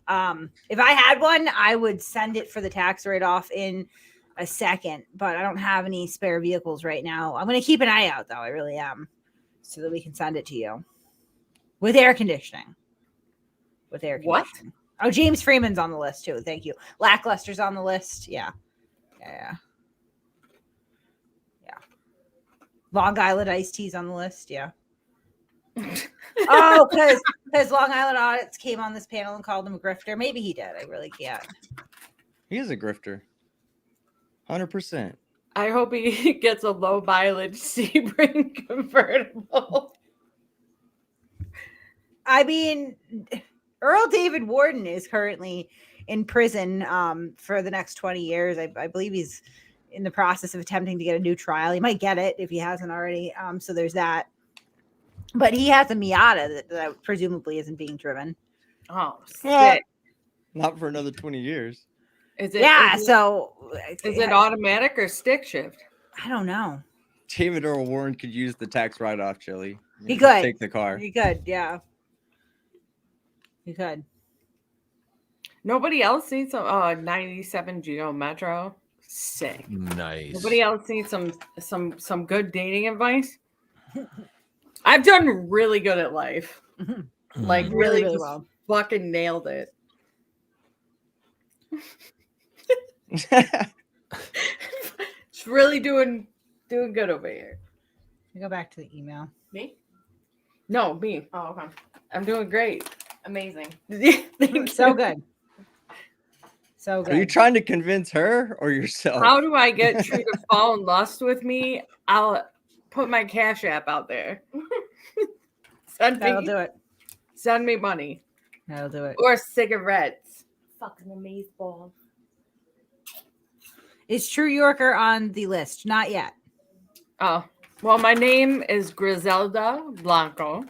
If I had one, I would send it for the tax write-off in a second, but I don't have any spare vehicles right now. I'm going to keep an eye out, though. I really am, so that we can send it to you with air conditioning. What? Oh, James Freeman's on the list, too. Thank you. Lackluster's on the list. Yeah. Long Island iced tea's on the list. Yeah. Oh, because Long Island audits came on this panel and called him a grifter. Maybe he did. I really can't. He is a grifter. 100%. I hope he gets a low mileage Sebring convertible. I mean, Earl David Warden is currently in prison for the next 20 years. I believe he's in the process of attempting to get a new trial. He might get it if he hasn't already. So there's that. But he has a Miata that presumably isn't being driven. Oh, Well, sick. not for another 20 years. Is it? Yeah, Is it automatic or stick shift? I don't know. David Earl Warren could use the tax write-off, Chille. He could. Take the car. He could, yeah. He could. Nobody else needs some 97 Geo Metro. Sick. Nice. Nobody else needs some good dating advice. I've done really good at life. Like really just well. fucking nailed it. It's really doing good over here. Go back to the email. Me? No, me. Oh, okay. I'm doing great. Amazing. So good. So good. Are you trying to convince her or yourself? How do I get True to fall in lust with me? I'll put my Cash App out there. That'll do it. Send me money. That'll do it. Or cigarettes. Fucking amazeballs. Is True Yorker on the list? Not yet. Oh, well, my name is Griselda Blanco.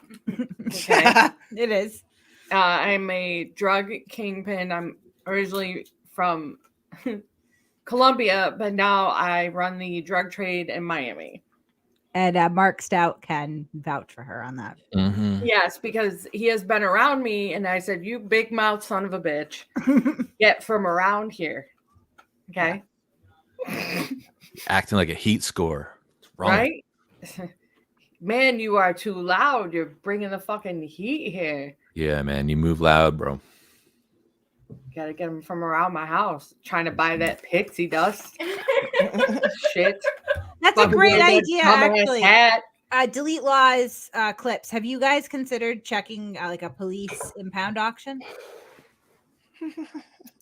Okay. It is. I'm a drug kingpin. I'm originally from Colombia, but now I run the drug trade in Miami. And Mark Stout can vouch for her on that. Mm-hmm. Yes, because he has been around me, and I said, "You big mouth son of a bitch, get from around here." Okay. Acting like a heat score. It's wrong. Right? Man, you are too loud. You're bringing the fucking heat here. Yeah, man. You move loud, bro. Gotta get him from around my house. Trying to buy that pixie dust. Shit. That's a Fucking great weird idea, dumbass actually. hat. Delete Law's clips. Have you guys considered checking like a police impound auction?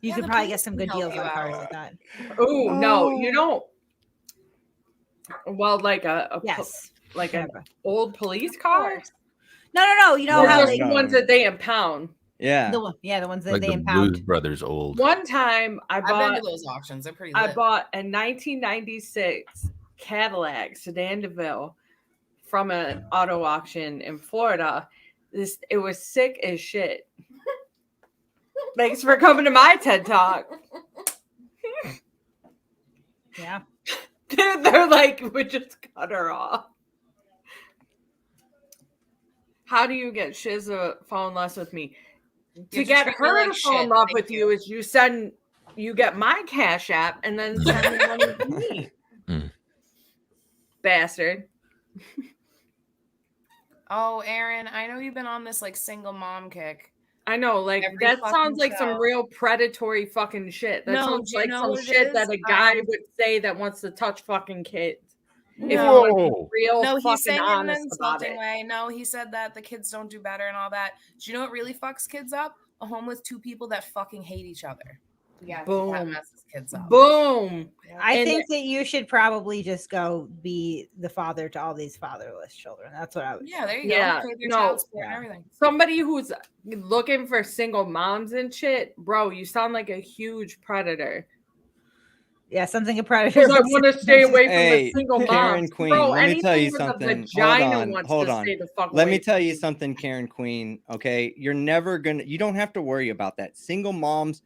You could the probably police get some can good help deals you on cars out. like that. Oh no, you don't. Well, like Yes. like an Whatever. old police car. No. You know Or how just they the ones that they impound. Yeah. the ones that Like they the impound. Blues Brothers old. One time I I've been bought to those auctions. They're pretty I lit. bought a 1996 Cadillac Sedan DeVille from an auto auction in Florida. It was sick as shit. Thanks for coming to my TED Talk. Yeah. They're like, we just cut her off. How do you get Shiz to fall in love with me? To just get treat her her like to fall in shit. love Thank with you is you get my Cash App and then send me money to me. Mm. Bastard. Oh, Aaron, I know you've been on this like single mom kick. I know, like Every that fucking sounds like some show. real predatory fucking shit. That No, sounds do you like know some what it shit that is? a guy would say that wants to touch fucking kids. If you No. want to be Whoa. real No, he's fucking saying it in an honest about insulting it. way. No, he said that the kids don't do better and all that. Do you know what really fucks kids up? A home with two people that fucking hate each other. Yeah. That Boom. messes kids up. Boom. I And- think that you should probably just go be the father to all these fatherless children. That's what I would. Yeah, there you Yeah, go. Pay their no, child support yeah. and everything. Somebody who's looking for single moms and shit, bro, you sound like a huge predator. Yeah, something a predator. Because I want to stay away from Hey, the single Karen moms. Queen, Bro, let me tell anything you with a something. Hold vagina on, wants hold to on. stay the fuck Let away me tell from you something, Karen Queen. Okay, you're never gonna. You don't have to worry about that. Single moms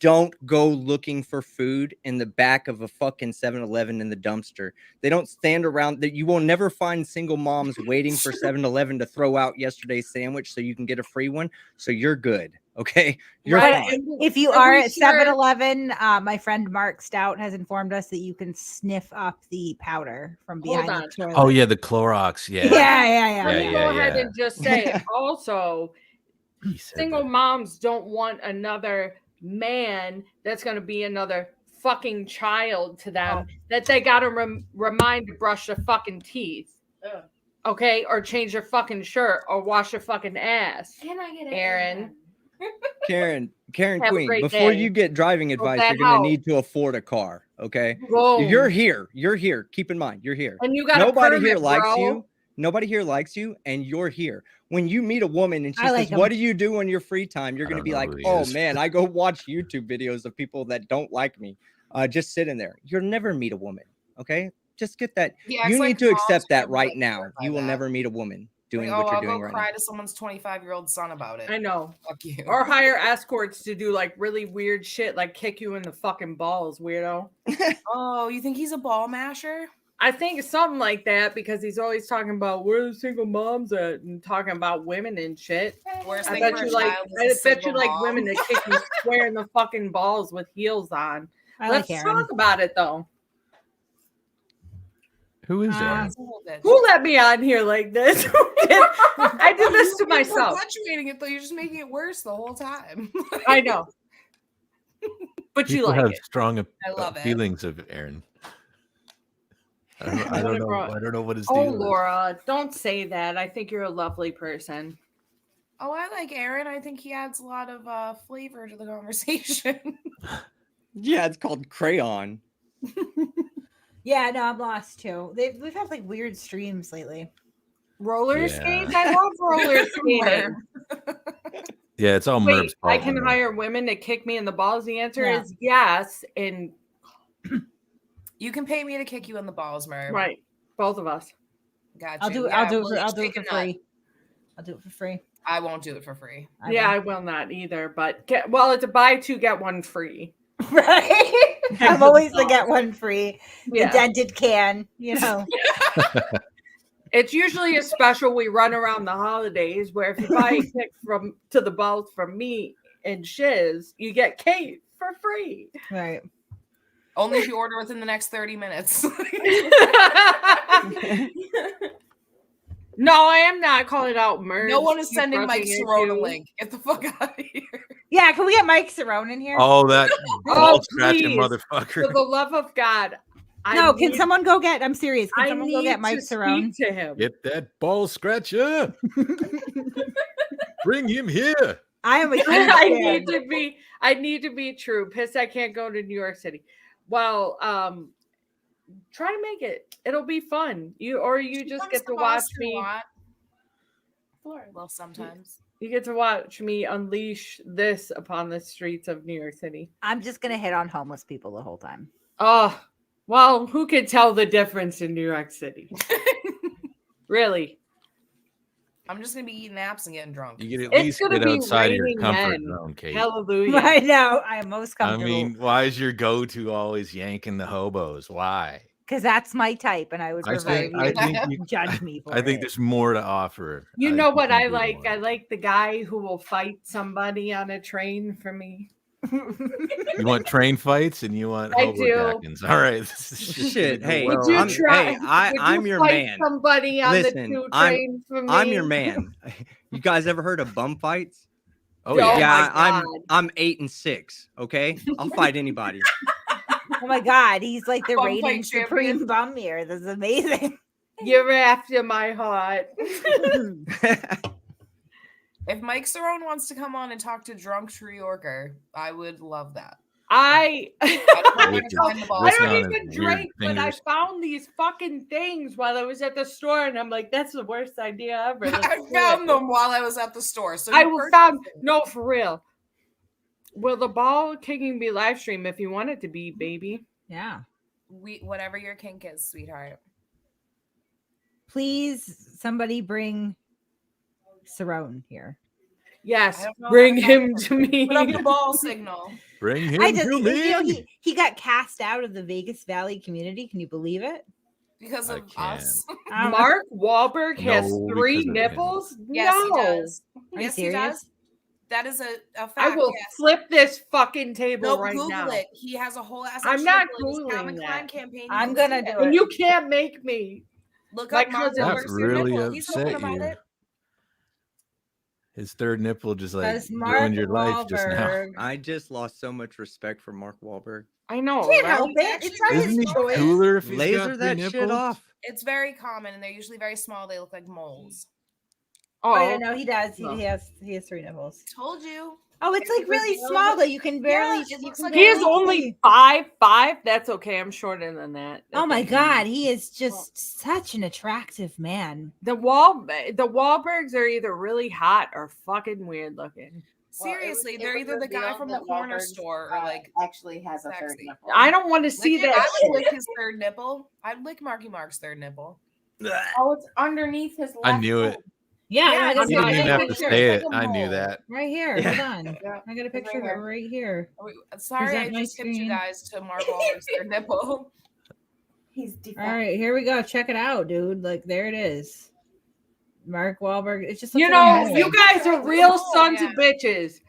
don't go looking for food in the back of a fucking 7-Eleven in the dumpster. They don't stand around. That you will never find single moms waiting for 7-Eleven to throw out yesterday's sandwich so you can get a free one. So you're good. Okay, you're Right, fine. and If you are are we at sure- 7-Eleven, my friend Mark Stout has informed us that you can sniff up the powder from Hold behind the on. toilet. Oh yeah, the Clorox. Yeah. Yeah. Let me Yeah, go yeah, ahead yeah. and just say also, He said single that. moms don't want another man that's going to be another fucking child to them that they got to remind to brush their fucking teeth. Ugh. Okay, or change their fucking shirt or wash their fucking ass. Can I get it? Aaron. Karen Have a Queen, great before day. you get driving advice, that you're going help? to need to afford a car. Okay. Boom. You're here. You're here. Keep in mind, you're here. And you got Nobody a here permit, likes bro. you. Nobody here likes you, and you're here. When you meet a woman and she I like says, "What 'em. do you do on your free time?" You're I going to don't be know like, who he "Oh is." man, I go watch YouTube videos of people that don't like me, just sitting there." You'll never meet a woman. Okay, just get that. He acts You like need to moms accept that should be, right like, now. hurt by You will that. never meet a woman doing Like, what you're I'll doing go right cry now. to someone's 25-year-old son about it. I know. Fuck you. Or hire escorts to do like really weird shit, like kick you in the fucking balls, weirdo. Oh, you think he's a ball masher? I think something like that because he's always talking about where the single moms at and talking about women and shit. Worst I thing bet for a you like child I is a bet you single like mom. women that kick you square in the fucking balls with heels on. I Let's like Aaron. talk about it though. Who is Aaron? He's a little bitch. Who let me on here like this? I did this to You're myself. perpetuating it though. You're just making it worse the whole time. I know. But you People like have it. strong I love it. feelings of Aaron. I don't know. Whatever. I don't know what his Oh, deal is. Laura, don't say that. I think you're a lovely person. Oh, I like Aaron. I think he adds a lot of flavor to the conversation. Yeah, it's called crayon. Yeah, no, I'm lost too. We've had like weird streams lately. Roller Yeah. skates? I love roller skating. Yeah, it's all Merv's Wait, I fault. can Merv. hire women to kick me in the balls. The answer Yeah. is yes. And You can pay me to kick you in the balls, Merv. right, both of us. Gotcha. I'll do it. Yeah, I'll do it we'll for. I'll each do it take for a nut. free. I'll do it for free. I won't do it for free. I will not either. But it's a buy two get one free. Right. I'm always the get one free. The Yeah. dented can. You know. It's usually a special we run around the holidays where if you buy a kick to the balls from me and Shiz, you get Kate for free. Right. Only if you order within the next 30 minutes. No, I am not calling out Merv. No one is sending Mike Cerrone a link. Get the fuck out of here. Yeah. Can we get Mike Cerrone in here? Oh, that ball scratching please. For motherfucker. the love of God. no. Can someone go get? I'm serious. Can I someone go need get Mike to Cerrone? speak to him. Get that ball scratcher. Bring him here. I am a huge I fan. need to be true. Pissed I can't go to New York City. Well, try to make it. It'll be fun. You just get to watch me. Well, sometimes. You get to watch me unleash this upon the streets of New York City. I'm just gonna hit on homeless people the whole time. Oh, well, who can tell the difference in New York City? Really? I'm just gonna be eating apps and getting drunk. You get at It's least gonna get be outside of your raining comfort men. zone, Kate. Hallelujah. I know. I am most I comfortable. mean, why is your go-to always yanking the hobos? Why? Because that's my type, and I would I prefer think you you, judge me for I think it. there's more to offer. You know what think I you do like? more. I like the guy who will fight somebody on a train for me. You want train fights and you want I hobo do. jackins. All right. This is Shit, gonna go hey, well. Would you I'm- try? hey, I- would I'm you your fight man. Somebody on Listen, the 2 I'm- train for me. I'm your man. You guys ever heard of bum fights? Oh Oh yeah. my I'm 8-6. Okay, I'll fight anybody. Oh my god, he's like the Bum reigning fight supreme champion. bum here. This is amazing. You're after my heart. If Mike Cerrone wants to come on and talk to drunk New Yorker, I would love that. I With your- Find the ball. I Listen don't on even his weird drink, but I fingers. found these fucking things while I was at the store, and I'm like, that's the worst idea ever. Let's I do found it. them while I was at the store. So I you will purchased found them. no, for real. Will the ball kicking be live stream if you want it to be, baby? Yeah. Whatever your kink is, sweetheart. Please, somebody bring Cerrone here. Yes, I don't know bring how to him talk to me. Put up the ball signal. Bring him I just, to me. he got cast out of the Vegas Valley community. Can you believe it? Because I of can't. us. I don't know. Mark Wahlberg has No, 3 because of him. nipples? Yes, no. he does. Are you Yes, he serious? does. That is a fact. I will yes. flip this fucking table Nope, right Google now. it. He has a whole ass. I'm extra not His Calvin Googling Klein that. campaign. I'm You gonna can see do it. And you can't make me. Look My up Mark cousin- That Wahlberg's third really nipple. He's upset talking about you. it. His third nipple just like Because Mark ruined your life just now. Wahlberg- I just lost so much respect for Mark Wahlberg. I know. Can't right? help it. It's not Isn't his Isn't he choice. cooler if he's got Laser three that nipples? shit off. It's very common, and they're usually very small. They look like moles. Oh, yeah, Oh, no, he does. No. He has 3 nipples. Told you. Oh, it's like It's really a small though. You can barely. it you looks can like he is barely only see. 5'5". That's okay. I'm shorter than that. Oh my That's god, okay. he is just such an attractive man. The Wahlbergs are either really hot or fucking weird looking. Seriously, they're either the guy from the corner store or like actually has a third sexy. nipple. I don't want to see Lick it. that I would shit. lick his third nipple. I'd lick Marky Mark's third nipple. Oh, it's underneath his. I left knew it. foot. Yeah, Yeah, I it's got You a didn't even have to picture. say It's it. like a I knew mole. that. Right here. Yeah. Hold on. Yeah. I got a picture of right it right here. Sorry, Present I my just tipped you screen. guys to Mark Wahlberg's third nipple. He's All defective. right, here we go. Check it out, dude. Like there it is. Mark Wahlberg. It's just You looks know, like a mole. you guys are real Oh, sons yeah. of bitches.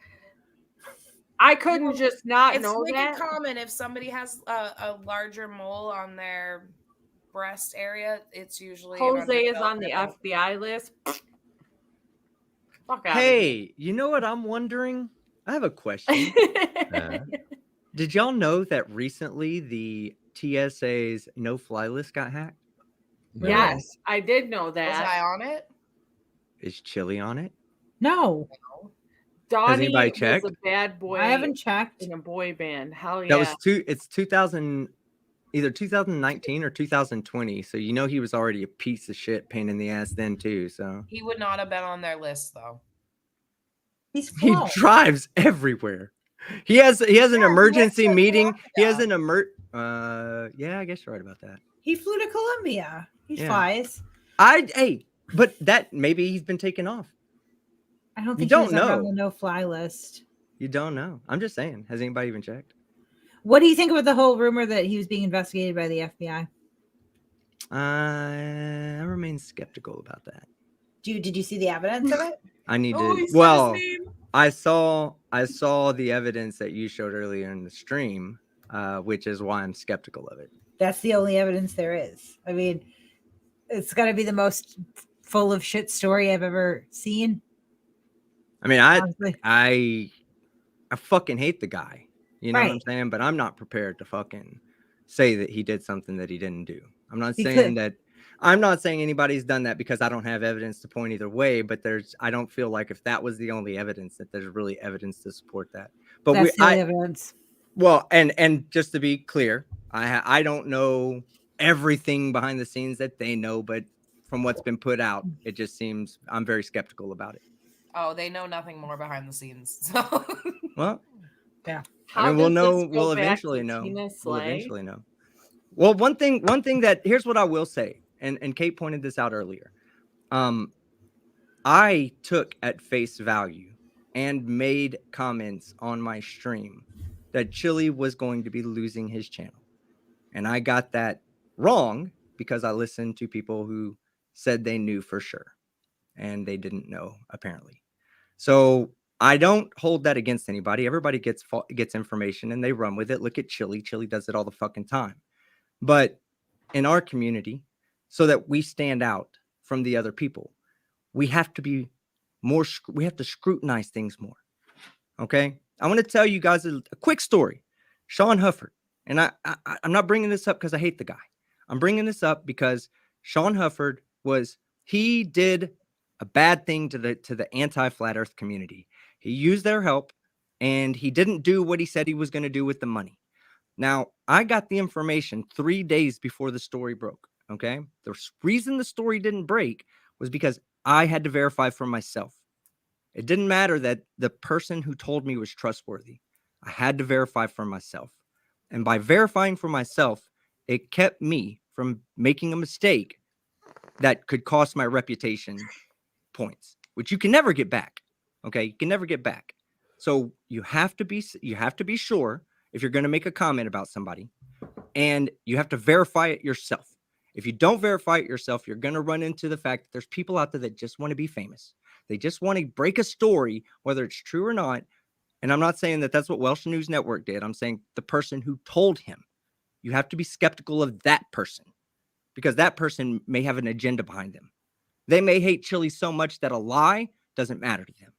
I couldn't just not It's know wicked that. common if somebody has a larger mole on their breast area. It's usually an Jose is on underdeveloped the nipple. FBI list. Fuck out Hey, you know what I'm wondering? I have a question. Did y'all know that recently the TSA's no-fly list got hacked? No. Yes, I did know Was that. I on it? Is Chille on it? No, Donnie anybody was checked? a bad boy I haven't checked. in a boy band. Hell yeah. That was it's 2000, either 2019 or 2020. So you know he was already a piece of shit, pain in the ass then too. So He would not have been on their list though. He's he flown. drives everywhere. He has an emergency to meeting. He has Colombia. yeah, I guess you're right about that. He flew to Colombia. He Yeah. flies. But that maybe he's been taken off. I don't You think don't he was ever on know. the no-fly list. You don't know. I'm just saying. Has anybody even checked? What do you think about the whole rumor that he was being investigated by the FBI? I remain skeptical about that. Did you see the evidence of it? I need Oh, to. he said his Well, name. I saw the evidence that you showed earlier in the stream, which is why I'm skeptical of it. That's the only evidence there is. I mean, it's got to be the most full of shit story I've ever seen. I mean, honestly. I fucking hate the guy. You know what I'm Right. saying? But I'm not prepared to fucking say that he did something that he didn't do. I'm not He saying could. that. I'm not saying anybody's done that because I don't have evidence to point either way. But I don't feel like if that was the only evidence that there's really evidence to support that. But That's the only evidence. well, and just to be clear, I don't know everything behind the scenes that they know, but from what's been put out, it just seems I'm very skeptical about it. Oh, they know nothing more behind the scenes. So Well, How I mean, we'll does know. this go We'll back eventually to know. Tina We'll Slay? eventually know. Well, one thing that here's what I will say, and Kate pointed this out earlier. I took at face value and made comments on my stream that Chille was going to be losing his channel, and I got that wrong because I listened to people who said they knew for sure, and they didn't know apparently. So I don't hold that against anybody. Everybody gets information and they run with it. Look at Chille. Chille does it all the fucking time. But in our community, so that we stand out from the other people, we have to be more. We have to scrutinize things more. Okay. I want to tell you guys a quick story. Sean Hufford. And I'm not bringing this up because I hate the guy. I'm bringing this up because Sean Hufford he did a bad thing to the anti-flat earth community. He used their help and he didn't do what he said he was going to do with the money. Now, I got the information 3 days before the story broke. Okay. The reason the story didn't break was because I had to verify for myself. It didn't matter that the person who told me was trustworthy. I had to verify for myself. And by verifying for myself, it kept me from making a mistake that could cost my reputation points, which you can never get back. Okay, you can never get back. So you have to be sure if you're going to make a comment about somebody, and you have to verify it yourself. If you don't verify it yourself, you're going to run into the fact that there's people out there that just want to be famous. They just want to break a story, whether it's true or not. And I'm not saying that that's what Welsh News Network did. I'm saying the person who told him. You have to be skeptical of that person because that person may have an agenda behind them. They may hate Chille so much that a lie doesn't matter to them,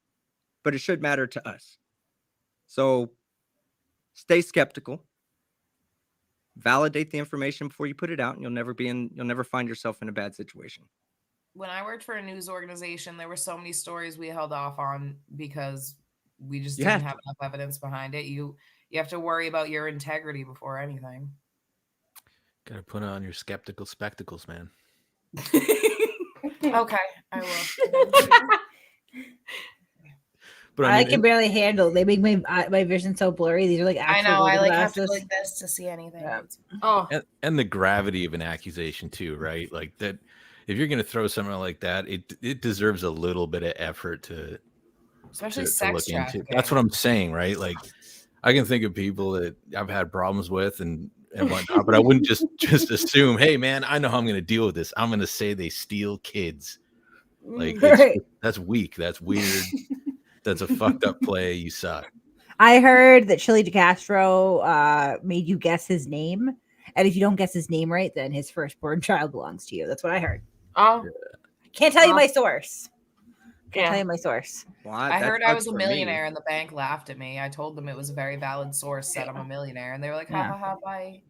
but it should matter to us. So stay skeptical. Validate the information before you put it out, and you'll never find yourself in a bad situation. When I worked for a news organization, there were so many stories we held off on because we just didn't have enough evidence behind it. You have to worry about your integrity before anything. Gotta put on your skeptical spectacles, man. Okay, I will. But I can barely handle. They make my vision so blurry. These are like actual I know. I glasses. have to like this to see anything. Yeah. Oh, and the gravity of an accusation too, right? Like that. If you're going to throw something like that, it deserves a little bit of effort to, especially to sex look trafficking. into. That's what I'm saying, right? Like, I can think of people that I've had problems with and whatnot, but I wouldn't just assume, hey, man, I know how I'm going to deal with this. I'm going to say they steal kids. Like, that's weak. That's weird. That's a fucked up play. You suck. I heard that Chille DeCastro made you guess his name, and if you don't guess his name right, then his firstborn child belongs to you. That's what I heard. oh, Can't tell you my source. Can't yeah. tell you my source. Well, I heard I was a millionaire and the bank laughed at me. I told them it was a very valid source, said I'm a millionaire, and they were like, ha ha ha, bye.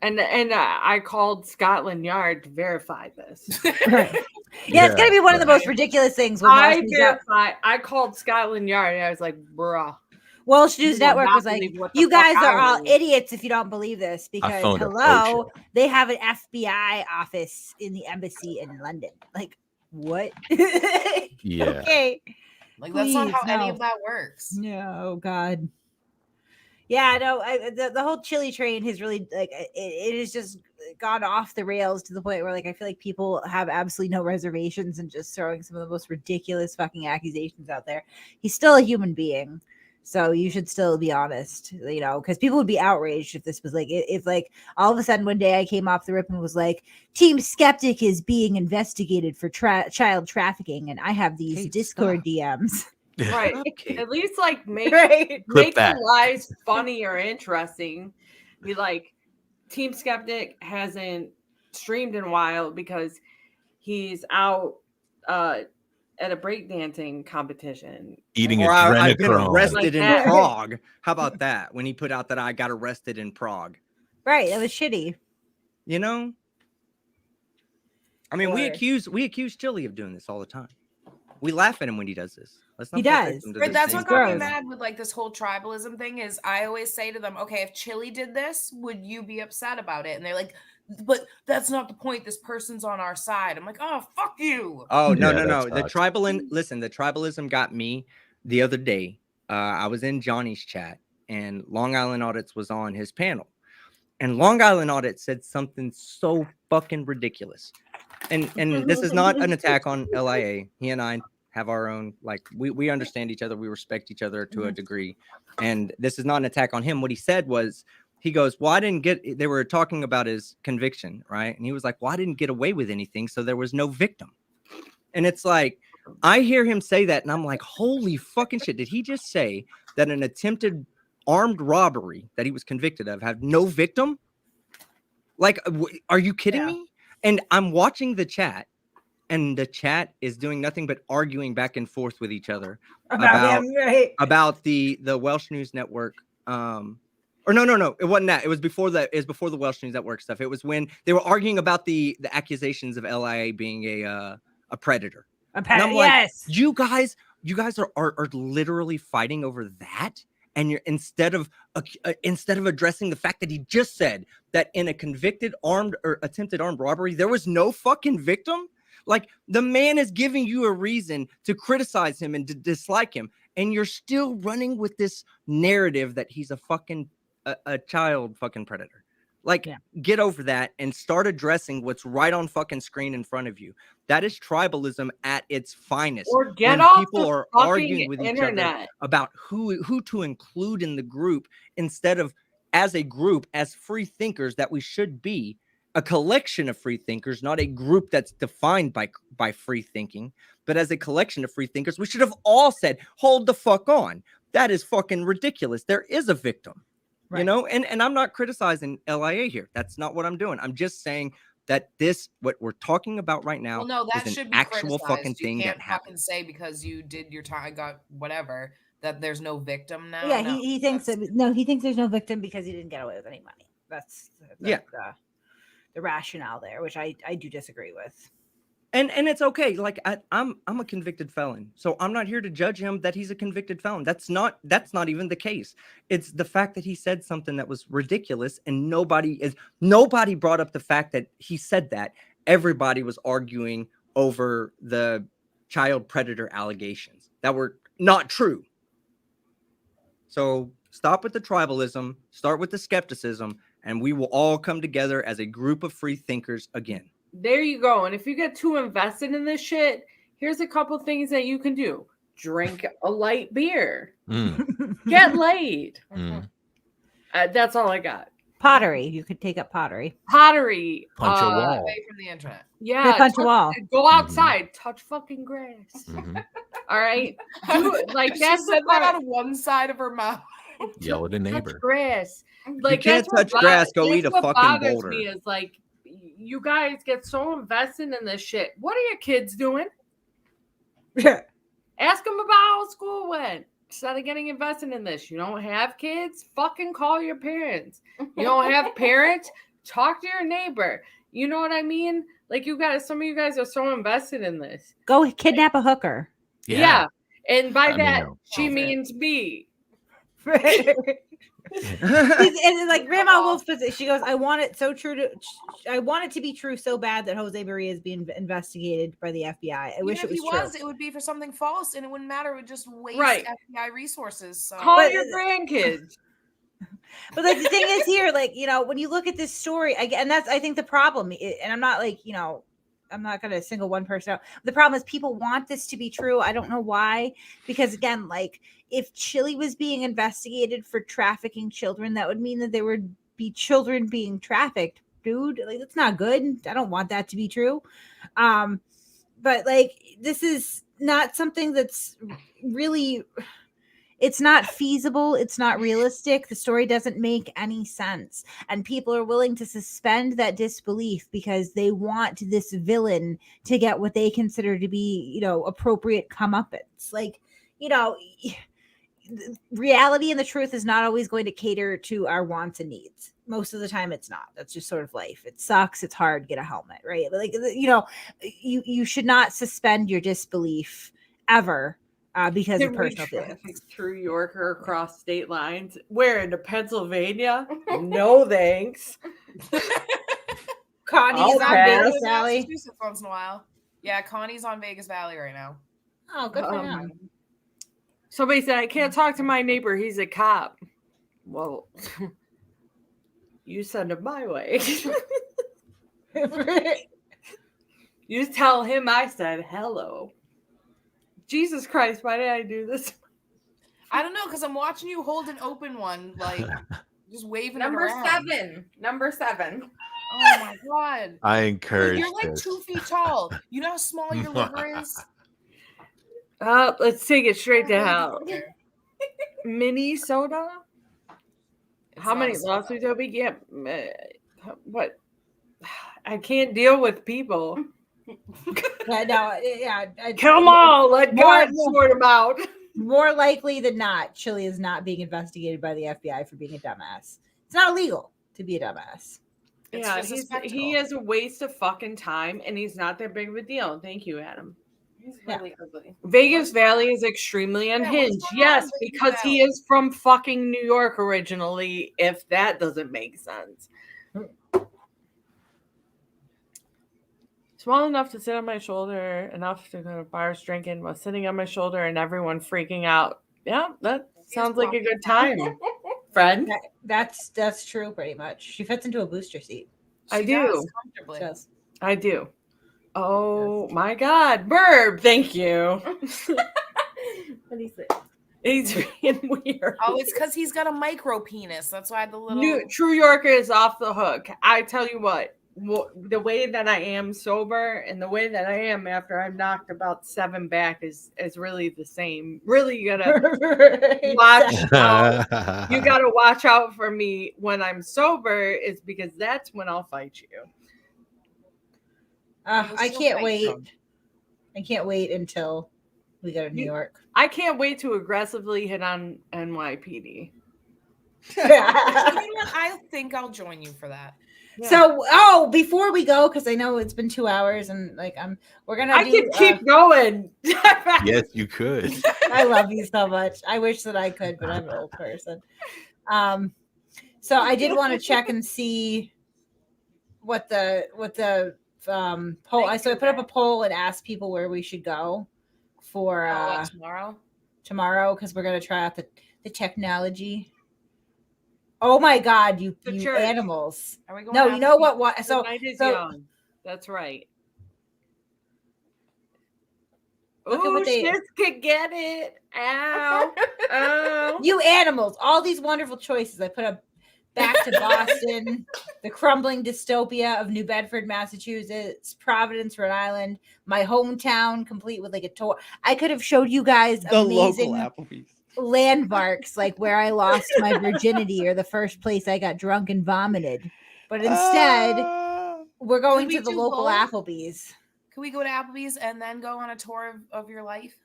And I called Scotland Yard to verify this. Right. Yeah, it's gonna be one of the most ridiculous things. When I called Scotland Yard and I was like, bruh. Welsh News Network was like, you guys are all idiots if you don't believe this, because hello, they have an FBI office in the embassy in London. Like, what? Yeah. Okay. Like, that's not how any of that works. No, God. Yeah, no, the whole Chille train has really, like, it has just gone off the rails to the point where, like, I feel like people have absolutely no reservations and just throwing some of the most ridiculous fucking accusations out there. He's still a human being. So you should still be honest, you know, because people would be outraged if this was like, if like all of a sudden one day I came off the rip and was like, Team Skeptic is being investigated for child trafficking, and I have these Discord DMs. Right. At least like make Clip the lies funny or interesting. Be like, Team Skeptic hasn't streamed in a while because he's out at a breakdancing competition. Eating I've been adrenochrome. arrested in Prague. How about that? When he put out that I got arrested in Prague. Right. That was shitty. You know? I mean, we accuse Chille of doing this all the time. We laugh at him when he does this. Let's not he does. But that's what got me mad with like this whole tribalism thing is I always say to them, okay, if Chille did this, would you be upset about it? And they're like, but that's not the point. This person's on our side. I'm like, oh, fuck you. Oh, no. The tribalism got me the other day. I was in Johnny's chat and Long Island Audits was on his panel. And Long Island Audit said something so fucking ridiculous. And this is not an attack on LIA. He and I have our own, like, we understand each other. We respect each other to a degree. And this is not an attack on him. What he said was, he goes, well, they were talking about his conviction, right? And he was like, well, I didn't get away with anything, so there was no victim. And it's like, I hear him say that, and I'm like, holy fucking shit. Did he just say that an attempted armed robbery that he was convicted of had no victim? Like, are you kidding me? And I'm watching the chat, and the chat is doing nothing but arguing back and forth with each other about him, right? about the Welsh News Network. Or no, it wasn't that. It was before that. It was before the Welsh News Network stuff. It was when they were arguing about the accusations of LIA being a predator. And I'm like, Yes. you guys are literally fighting over that. And you're instead of addressing the fact that he just said that in a convicted armed or attempted armed robbery, there was no fucking victim. Like, the man is giving you a reason to criticize him and to dislike him. And you're still running with this narrative that he's a fucking a child fucking predator. Like, get over that and start addressing what's right on fucking screen in front of you. That is tribalism at its finest. Or get when off people the are fucking arguing with internet. each other about who to include in the group, instead of as a group, as free thinkers that we should be, a collection of free thinkers, not a group that's defined by free thinking, but as a collection of free thinkers, we should have all said, hold the fuck on. That is fucking ridiculous. There is a victim. Right. You know, and I'm not criticizing LIA here. That's not what I'm doing. I'm just saying that what we're talking about right now that is should an be actual fucking you thing can't that happened. Fucking say because you did your time, got whatever, that there's no victim now. Yeah, he thinks he thinks there's no victim because he didn't get away with any money. That's the rationale there, which I do disagree with. And it's okay. Like, I'm a convicted felon, so I'm not here to judge him that he's a convicted felon. That's not even the case. It's the fact that he said something that was ridiculous, and nobody brought up the fact that he said that. Everybody was arguing over the child predator allegations that were not true. So stop with the tribalism, start with the skepticism, and we will all come together as a group of free thinkers again. There you go. And if you get too invested in this shit, here's a couple things that you can do. Drink a light beer. Get laid. That's all I got. Pottery. You could take up pottery. Punch a wall. Away from the internet. Yeah. Punch a wall. Go outside. Touch fucking grass. All right. Like, that's said that out of one side of her mouth. Yell at a neighbor. Touch grass. Like, you can't touch grass. Go eat a fucking boulder. Me is like, you guys get so invested in this shit. What are your kids doing? Ask them about how school went. Instead of getting invested in this, you don't have kids? Fucking call your parents. You don't have parents? Talk to your neighbor. You know what I mean? Like, some of you guys are so invested in this. Go kidnap a hooker. Yeah. And by that, she means me. And like Grandma Wolf, she goes, I want it to be true so bad that Jose Maria is being investigated by the FBI. I wish it was true. It would be for something false, and it wouldn't matter. It would just waste FBI resources. So. Call your grandkids. But like the thing is here, like, you know, when you look at this story, and that's I think the problem. And I'm not like, you know, I'm not going to single one person out. The problem is people want this to be true. I don't know why, because again, like, if Chille was being investigated for trafficking children, that would mean that there would be children being trafficked, dude. Like, that's not good. I don't want that to be true. But like, this is not something that's really, it's not feasible. It's not realistic. The story doesn't make any sense. And people are willing to suspend that disbelief because they want this villain to get what they consider to be, you know, appropriate comeuppance. Like, you know, reality and the truth is not always going to cater to our wants and needs. Most of the time it's not. That's just sort of life. It sucks. It's hard. Get a helmet, right? But like, you know, you should not suspend your disbelief ever because of personal feelings. Through York or across state lines. Where, into Pennsylvania? No thanks. Connie's on Vegas Valley. Massachusetts once in a while. Yeah, Connie's on Vegas Valley right now. Oh, good for him. Somebody said, I can't talk to my neighbor. He's a cop. Well, you send him my way. You tell him I said hello. Jesus Christ, why did I do this? I don't know, because I'm watching you hold an open one, like, just waving Number it around. 7. Number 7. Oh, my God. I encourage You're like 2 feet tall. You know how small your liver is? Let's take it straight to hell. Minnesota? How many lawsuits have we get? What? I can't deal with people. Kill them all. Let God sort them out. More likely than not, Chille is not being investigated by the FBI for being a dumbass. It's not illegal to be a dumbass. Yeah, he is a waste of fucking time, and he's not that big of a deal. Thank you, Adam. He's really ugly. Vegas Valley is extremely unhinged. Yes, because he is from fucking New York originally, if that doesn't make sense. Small enough to sit on my shoulder, enough to go to bars drinking while sitting on my shoulder and everyone freaking out. Yeah, that sounds like a good time, friend. That's true, pretty much. She fits into a booster seat. I do. Comfortably. I do. Oh my God, Burb! Thank you. What do you say? He's being weird. Oh, it's because he's got a micro penis. That's why the little True Yorker is off the hook. I tell you what, the way that I am sober and the way that I am after I've knocked about 7 back is really the same. Really, you gotta watch out. You gotta watch out for me when I'm sober, is because that's when I'll fight you. I can't wait. I can't wait until we go to New York. I can't wait to aggressively hit on NYPD. I think I'll join you for that. Yeah. So, before we go, because I know it's been 2 hours, and we're gonna. I could keep going. Yes, you could. I love you so much. I wish that I could, but I'm an old person. So I did want to check and see what the poll. So I put up a poll and asked people where we should go for tomorrow, because we're gonna try out the technology. Oh my God, you animals! Are we going No, you know what? The So night is young. That's right. Look at what they could get it. Ow. Ow. You animals! All these wonderful choices. I put up Back to Boston, the crumbling dystopia of New Bedford, Massachusetts, Providence, Rhode Island, my hometown, complete with like a tour. I could have showed you guys The amazing local Applebee's landmarks, like where I lost my virginity or the first place I got drunk and vomited. But instead, we're going to the local Applebee's. Can we go to Applebee's and then go on a tour of your life?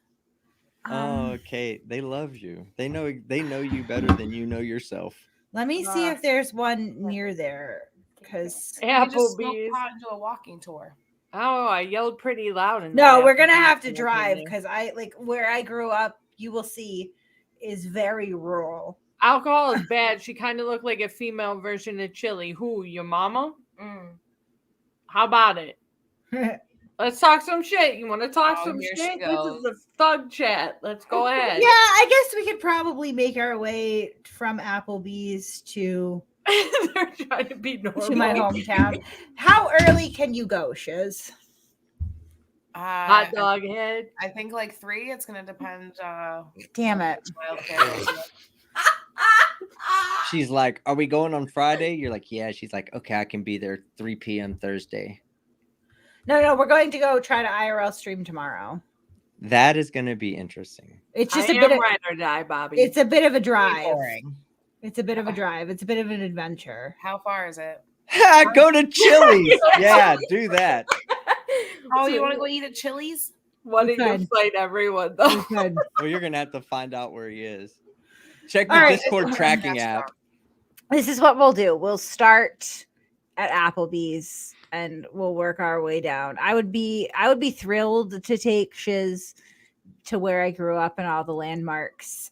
Okay, they love you. They know you better than you know yourself. Let me see if there's one near there, because Applebee's. Do a walking tour. Oh, I yelled pretty loud. No, we're gonna have to drive, because where I grew up, you will see, is very rural. Alcohol is bad. She kind of looked like a female version of Chille. Who, your mama? How about it? Let's talk some shit. You want to talk some shit? This is a thug chat. Let's go ahead. Yeah, I guess we could probably make our way from Applebee's to they're trying to be normal. To my hometown. How early can you go, Shiz? Hot dog head. I think like 3. It's gonna depend. Damn it. She's like, "Are we going on Friday?" You're like, "Yeah." She's like, "Okay, I can be there 3 p.m. Thursday." No, we're going to go try to IRL stream tomorrow. That is going to be interesting. It's just a bit of ride or die, Bobby. It's a bit of a drive. Boring. It's a bit of a drive. It's a bit of an adventure. How far is it? Go to Chili's. Yeah, do that. Oh, you want to go eat at Chili's? Why did you fight everyone though? Well, you're gonna have to find out where he is. Check the Discord tracking app. This is what we'll do. We'll start at Applebee's and we'll work our way down. I would be thrilled to take Shiz to where I grew up and all the landmarks,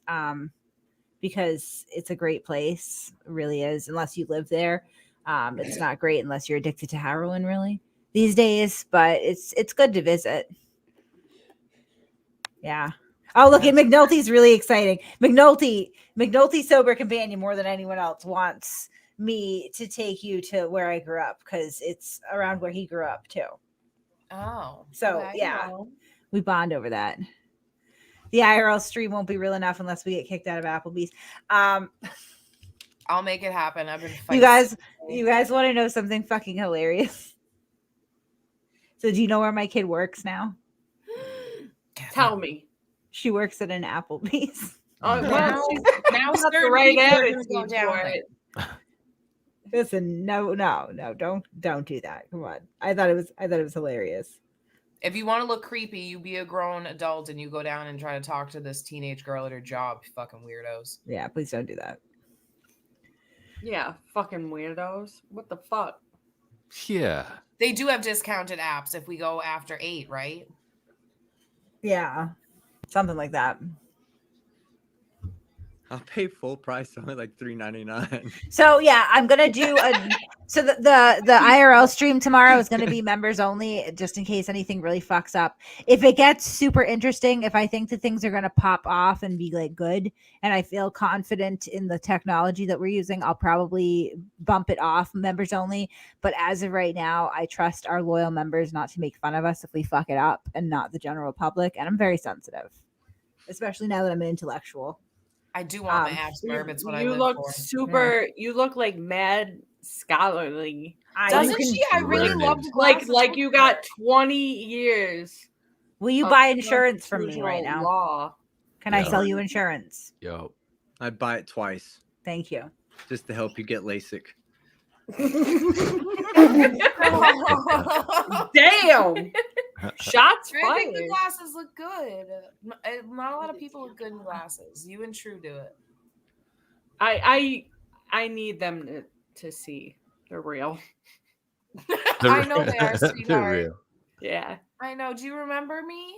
because it's a great place. It really is. Unless you live there, it's not great unless you're addicted to heroin, really, these days. But it's good to visit. Yeah. Oh, look at McNulty's really exciting. McNulty sober companion more than anyone else wants me to take you to where I grew up, because it's around where he grew up too. Oh, so yeah, we bond over that. The IRL stream won't be real enough unless we get kicked out of Applebee's. I'll make it happen. I've been fighting. You guys want to know something fucking hilarious? So do you know where my kid works now? Tell me. She works at an Applebee's. Oh, now that's the right attitude for it. Listen, no, don't do that. Come on. I thought it was hilarious. If you want to look creepy, you be a grown adult and you go down and try to talk to this teenage girl at her job. You fucking weirdos. Yeah, please don't do that. Yeah, fucking weirdos. What the fuck? Yeah. They do have discounted apps if we go after 8, right? Yeah, something like that. I'll pay full price, only like $3.99. So yeah, I'm gonna do a. So the IRL stream tomorrow is gonna be members only, just in case anything really fucks up. If it gets super interesting, if I think that things are gonna pop off and be like good, and I feel confident in the technology that we're using, I'll probably bump it off members only. But as of right now, I trust our loyal members not to make fun of us if we fuck it up, and not the general public. And I'm very sensitive, especially now that I'm an intellectual. I do want my abs burp. It's what I You live look for. super. You look like mad scholarly. Doesn't she? I really Learned. love the Like glasses. you got 20 years. Will you of buy insurance from me right constitutional now? Law. Can I Yeah. sell you insurance? Yo. I'd buy it twice Thank you. just to help you get LASIK. Damn. Shots I think the fired. glasses look good. Not a lot of people look good in glasses. You and True do it. I need them to see they're real. I know they are, They're sweetheart. real. Yeah. I know. Do you remember me?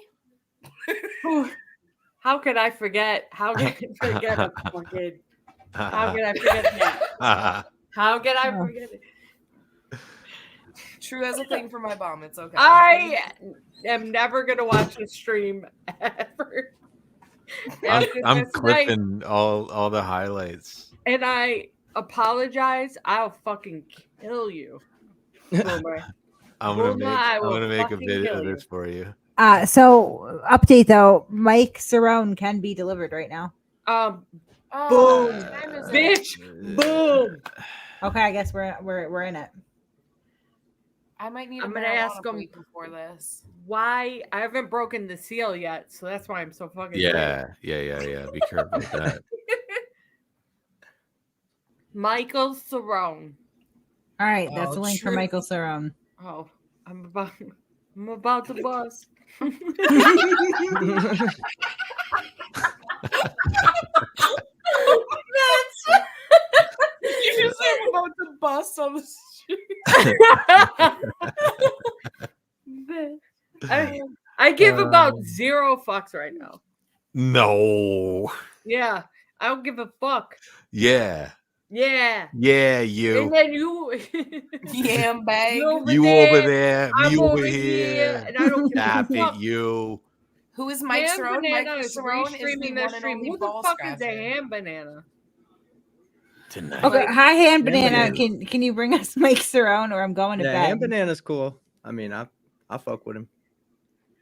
How could I forget? How could I forget a fucking? How could I forget that? How could I forget it? True has a thing for my bum. It's okay. I am never gonna watch the stream ever. After I'm this night, clipping all the highlights. and I apologize. I'll fucking kill you, Boomer. I'm Well, gonna I I'm will gonna make a fucking video kill of you. this for you. So update though, Mike Cerrone can be delivered right now. Oh, Boom. what time is it? Bitch, boom. Okay, I guess we're in it. I might need. I'm a gonna marijuana ask 'em- break before this. Why I haven't broken the seal yet, so that's why I'm so fucking Yeah. Be careful with that. Michael Cerrone. All right, that's Oh, the link for true. Michael Cerrone. Oh, I'm about to bust. You just said I'm about to bust on the street. I give about 0 fucks right now. No. Yeah, I don't give a fuck. Yeah. Yeah. Yeah, And you. then you Yam bag. you over You there, over there. I'm Me over here, here. and I don't give a Stop fuck. it, you. Who is Mike Ham Cerrone? Banana Mike is Cerrone is the restreaming their one and stream. only Who the ball fuck is a scratcher. ham banana? Tonight. Okay, hi Hand Banana. Banana. Can you bring us Mike Cerrone or I'm going to Yeah, bed? Ham Banana's cool. I mean, I fuck with him.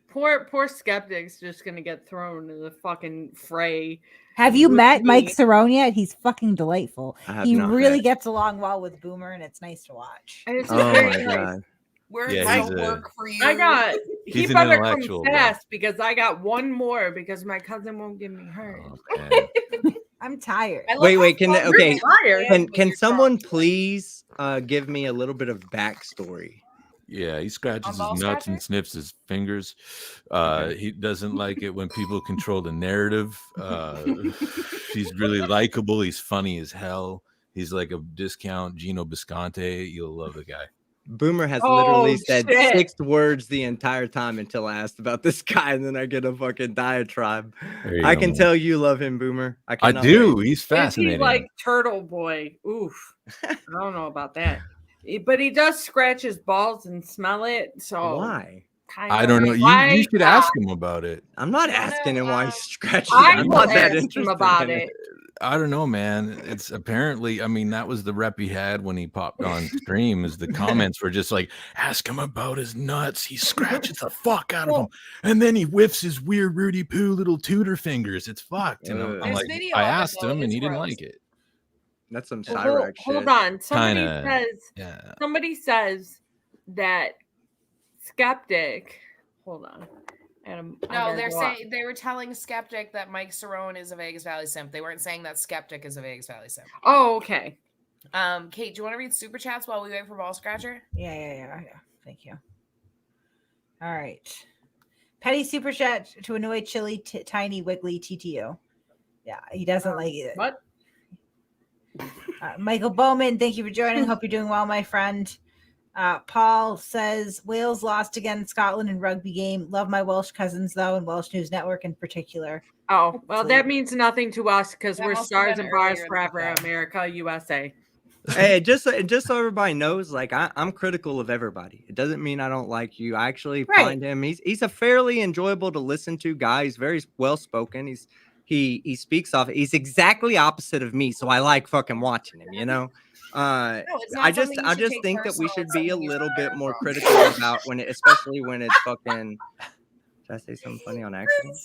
Poor skeptic's just gonna get thrown in the fucking fray. Have you with met me. Mike Cerrone yet? He's fucking delightful. I have He not really met. gets along well with Boomer, and it's nice to watch. And it's Oh just very my nice. god. Where Yeah, does he's it a- work for you? I got. He He's an better come intellectual, bro. fast because I got one more because my cousin won't give me hers. Oh, man. I'm tired. I love Wait, how wait, can fun okay, you Tired. can Can with someone your please give me a little bit of backstory? Yeah, he scratches On his ball nuts scratcher? and sniffs his fingers. He doesn't like it when people control the narrative. He's really likable. He's funny as hell. He's like a discount Gino Bisconte. You'll love the guy. Boomer has Oh, literally said shit. 6 words the entire time until I asked about this guy, and then I get a fucking diatribe. There you I go, can man. tell you love him, Boomer. I cannot do. wait. He's Is he fascinating. like Turtle Boy? Oof. I don't know about that. But he does scratch his balls and smell it. So Why? I don't know. You should ask him about it. I'm not No, no, asking him why he scratches. I I'm will not that ask him interested about in it. I don't know, man. It's apparently, I mean, that was the rep he had when he popped on stream. Is the comments were just like, ask him about his nuts. He scratches the fuck out of them, and then he whiffs his weird Rudy Poo little tutor fingers. It's fucked. And I'm There's like, video I of it, asked though. him, and It's he didn't gross. like it. That's some Well, Cyrax hold shit. on. Somebody Kinda. says Yeah. somebody says that skeptic. Hold on. Adam, I No, better they're go up. saying they were telling Skeptic that Mike Cerrone is a Vegas Valley simp. They weren't saying that Skeptic is a Vegas Valley simp. Oh, okay. Kate, do you want to read super chats while we wait for Ball Scratcher? Yeah. Thank you. All right. Petty super chat to annoy Chille tiny wiggly TTU. Yeah, he doesn't like it. What? Michael Bowman, thank you for joining. Hope you're doing well, my friend. Paul says Wales lost against Scotland in rugby game. Love my Welsh cousins though, and Welsh News Network in particular. Oh, well, that means nothing to us because That we're must have stars been and bars earlier in the forever, day. America, USA. Hey, just so everybody knows, like I'm critical of everybody. It doesn't mean I don't like you. I actually find him. He's a fairly enjoyable to listen to guy. He's very well spoken. He speaks off. He's exactly opposite of me, so I like fucking watching him. You know. No, it's not I just something you should take think that we personal, should it's be a something you little should bit learn more from. critical about when it, especially when it's fucking. Did I say something funny on accident?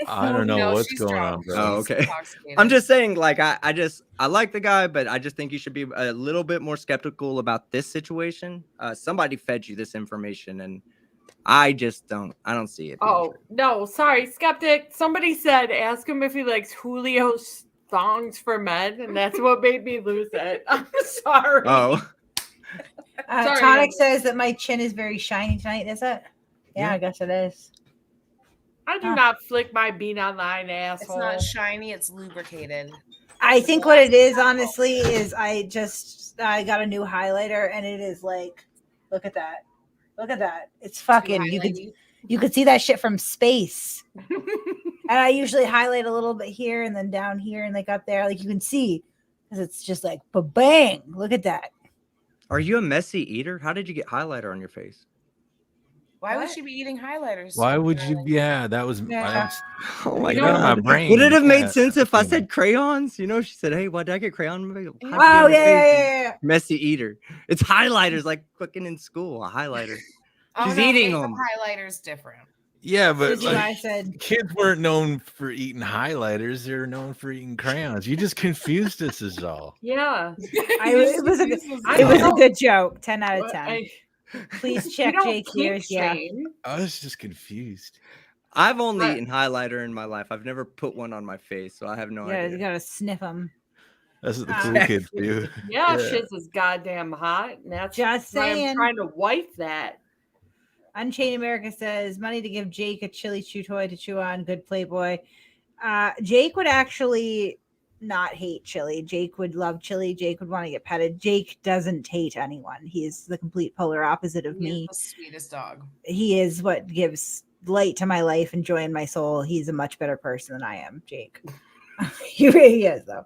I don't know No, what's she's going drunk. on, bro. Oh, She's okay. intoxicated. I'm just saying, like, I like the guy, but I just think you should be a little bit more skeptical about this situation. Somebody fed you this information, and I don't see it. being Oh, true. no, sorry, skeptic. Somebody said, ask him if he likes Julio's songs for men, and that's what made me lose it. I'm sorry. Oh, Sorry, Tonic guys. says that my chin is very shiny tonight. Is it? Yeah, I guess it is. I do not flick my bean online, It's asshole. not shiny, it's lubricated. I think what it is, honestly, is I got a new highlighter, and it is like, look at that. Look at that. It's fucking, you could see that shit from space. And I usually highlight a little bit here and then down here and like up there. Like you can see, because it's just like, ba-bang. Look at that. are you a messy eater? How did you get highlighter on your face? Why would What? she be eating highlighters? Why would you? Yeah, that was. Yeah. Oh my Get out of my god! brain. Would it have made Yeah, sense if I fucking- said crayons? You know, she said, "Hey, why did I get crayon?" How'd you get Oh, on your face, yeah. Messy eater. It's highlighters, like fucking in school. A highlighter. Oh, She's no, eating makeup them. highlighters different. Yeah, but This is why I like, said, kids weren't known for eating highlighters; they were known for eating crayons. You just confused us, is all. Yeah. it was I a know. good joke. 10 out of What? 10. Please check You don't Jake's ears. kink Yeah. shame. I was just confused. I've only But- eaten highlighter in my life. I've never put one on my face, so I have no You idea. gotta sniff them. That's what the Ah. cool kids do. Yeah, Yeah. shit's is goddamn hot. And that's Just why I'm saying. trying to wipe that. Unchained America says money to give Jake a Chille chew toy to chew on. Good Playboy. Jake would actually not hate Chille. Jake would love Chille. Jake would want to get petted. Jake doesn't hate anyone. He is the complete polar opposite of He me. is the sweetest dog. He is what gives light to my life and joy in my soul. He's a much better person than I am, Jake. He really is, though.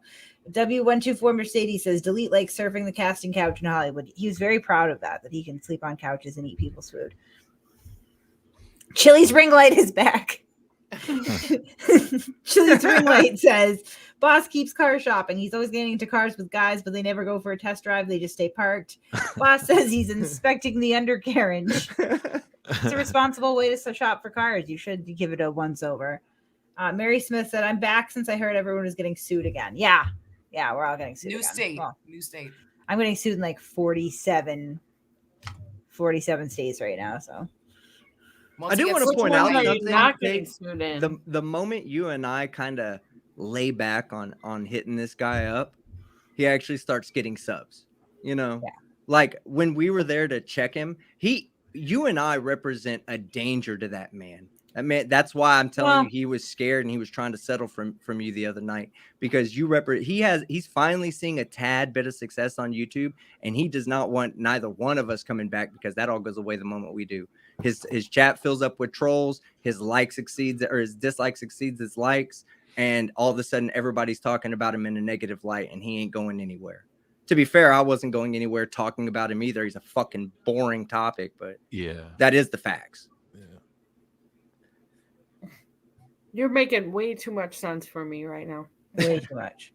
W124 Mercedes says, delete like surfing the casting couch in Hollywood. He was very proud of that he can sleep on couches and eat people's food. Chille's ring light is back. Chille's ring light says, boss keeps car shopping. He's always getting into cars with guys, but they never go for a test drive. They just stay parked. Boss says he's inspecting the undercarriage. It's a responsible way to shop for cars. You should give it a once over. Mary Smith said, I'm back since I heard everyone was getting sued again. Yeah, we're all getting sued New again. state. Well, New state. I'm getting sued in like 47 states right now. So I do want to point out Which ones are you something. not getting Dave. sued in? The moment you and I kind of lay back on hitting this guy up, he actually starts getting subs. You know, like when we were there to check him, you and I represent a danger to that man. That man, that's why I'm telling you, he was scared and he was trying to settle from you the other night because he's finally seeing a tad bit of success on YouTube, and he does not want neither one of us coming back because that all goes away the moment we do. His chat fills up with trolls, his dislikes exceeds his likes, and all of a sudden everybody's talking about him in a negative light, and he ain't going anywhere. To be fair, I wasn't going anywhere talking about him either. He's a fucking boring topic, but Yeah. that is the facts. You're making way too much sense for me right now. way too much.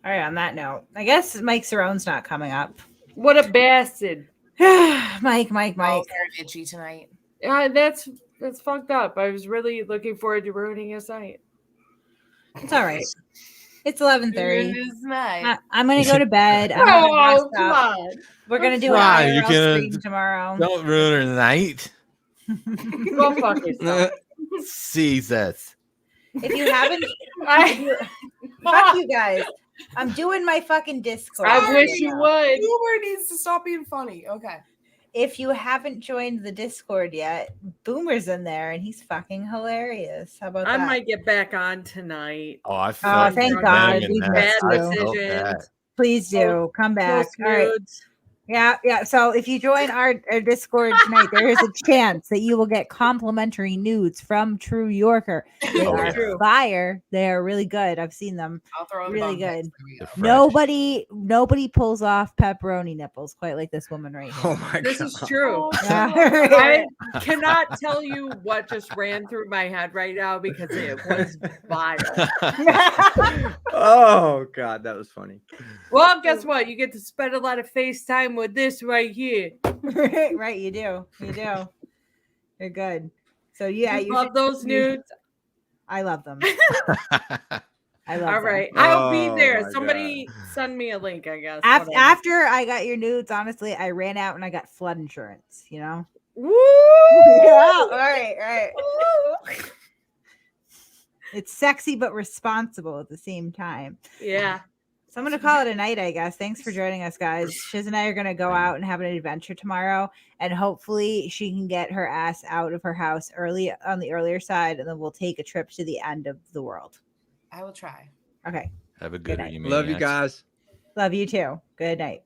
All right, on that note, I guess Mike Cerrone's not coming up. What a bastard. Mike. Balls are itchy tonight. Yeah, that's fucked up. I was really looking forward to ruining his night. It's all right. It's 11:30. It's nice. I'm gonna go to bed. I'm gonna rest come up. on. We're gonna do Why? an You're IRL gonna- stream tomorrow. Don't ruin her night. Go fuck yourself. Jesus. If you haven't, fuck you guys. I'm doing my fucking Discord. I wish you would. Uber needs to stop being funny. Okay. if you haven't joined the Discord yet, Boomer's in there and he's fucking hilarious. How about I that? might get back on tonight. Oh, I felt thank the God. venom in We that. missed I you. felt Decisions. that. Please do come back. Post All right. nudes. Yeah. So if you join our Discord tonight, there is a chance that you will get complimentary nudes from True Yorker. They Oh, are yeah. fire. They are really good. I've seen them. I'll throw in Really bum pics. good. There we go. They're fresh. Nobody pulls off pepperoni nipples quite like this woman right here. Oh my This god. is true. Yeah. I cannot tell you what just ran through my head right now because it was vile. Oh god, that was funny. Well, guess what? You get to spend a lot of FaceTime with this right here. Right, you do. You're good. So yeah, you you love should- those nudes. I love them. I love All them. right, I'll be Oh there. my Somebody send me a link, I guess. After, whatever. after I got your nudes, honestly, I ran out and I got flood insurance. You know. Woo! Yeah. All right. It's sexy but responsible at the same time. Yeah. So I'm going to call it a night, I guess. Thanks for joining us, guys. Shiz and I are going to go out and have an adventure tomorrow, and hopefully she can get her ass out of her house early on the earlier side, and then we'll take a trip to the end of the world. I will try. Okay. Have a good night. evening. Love you guys. Love you too. Good night.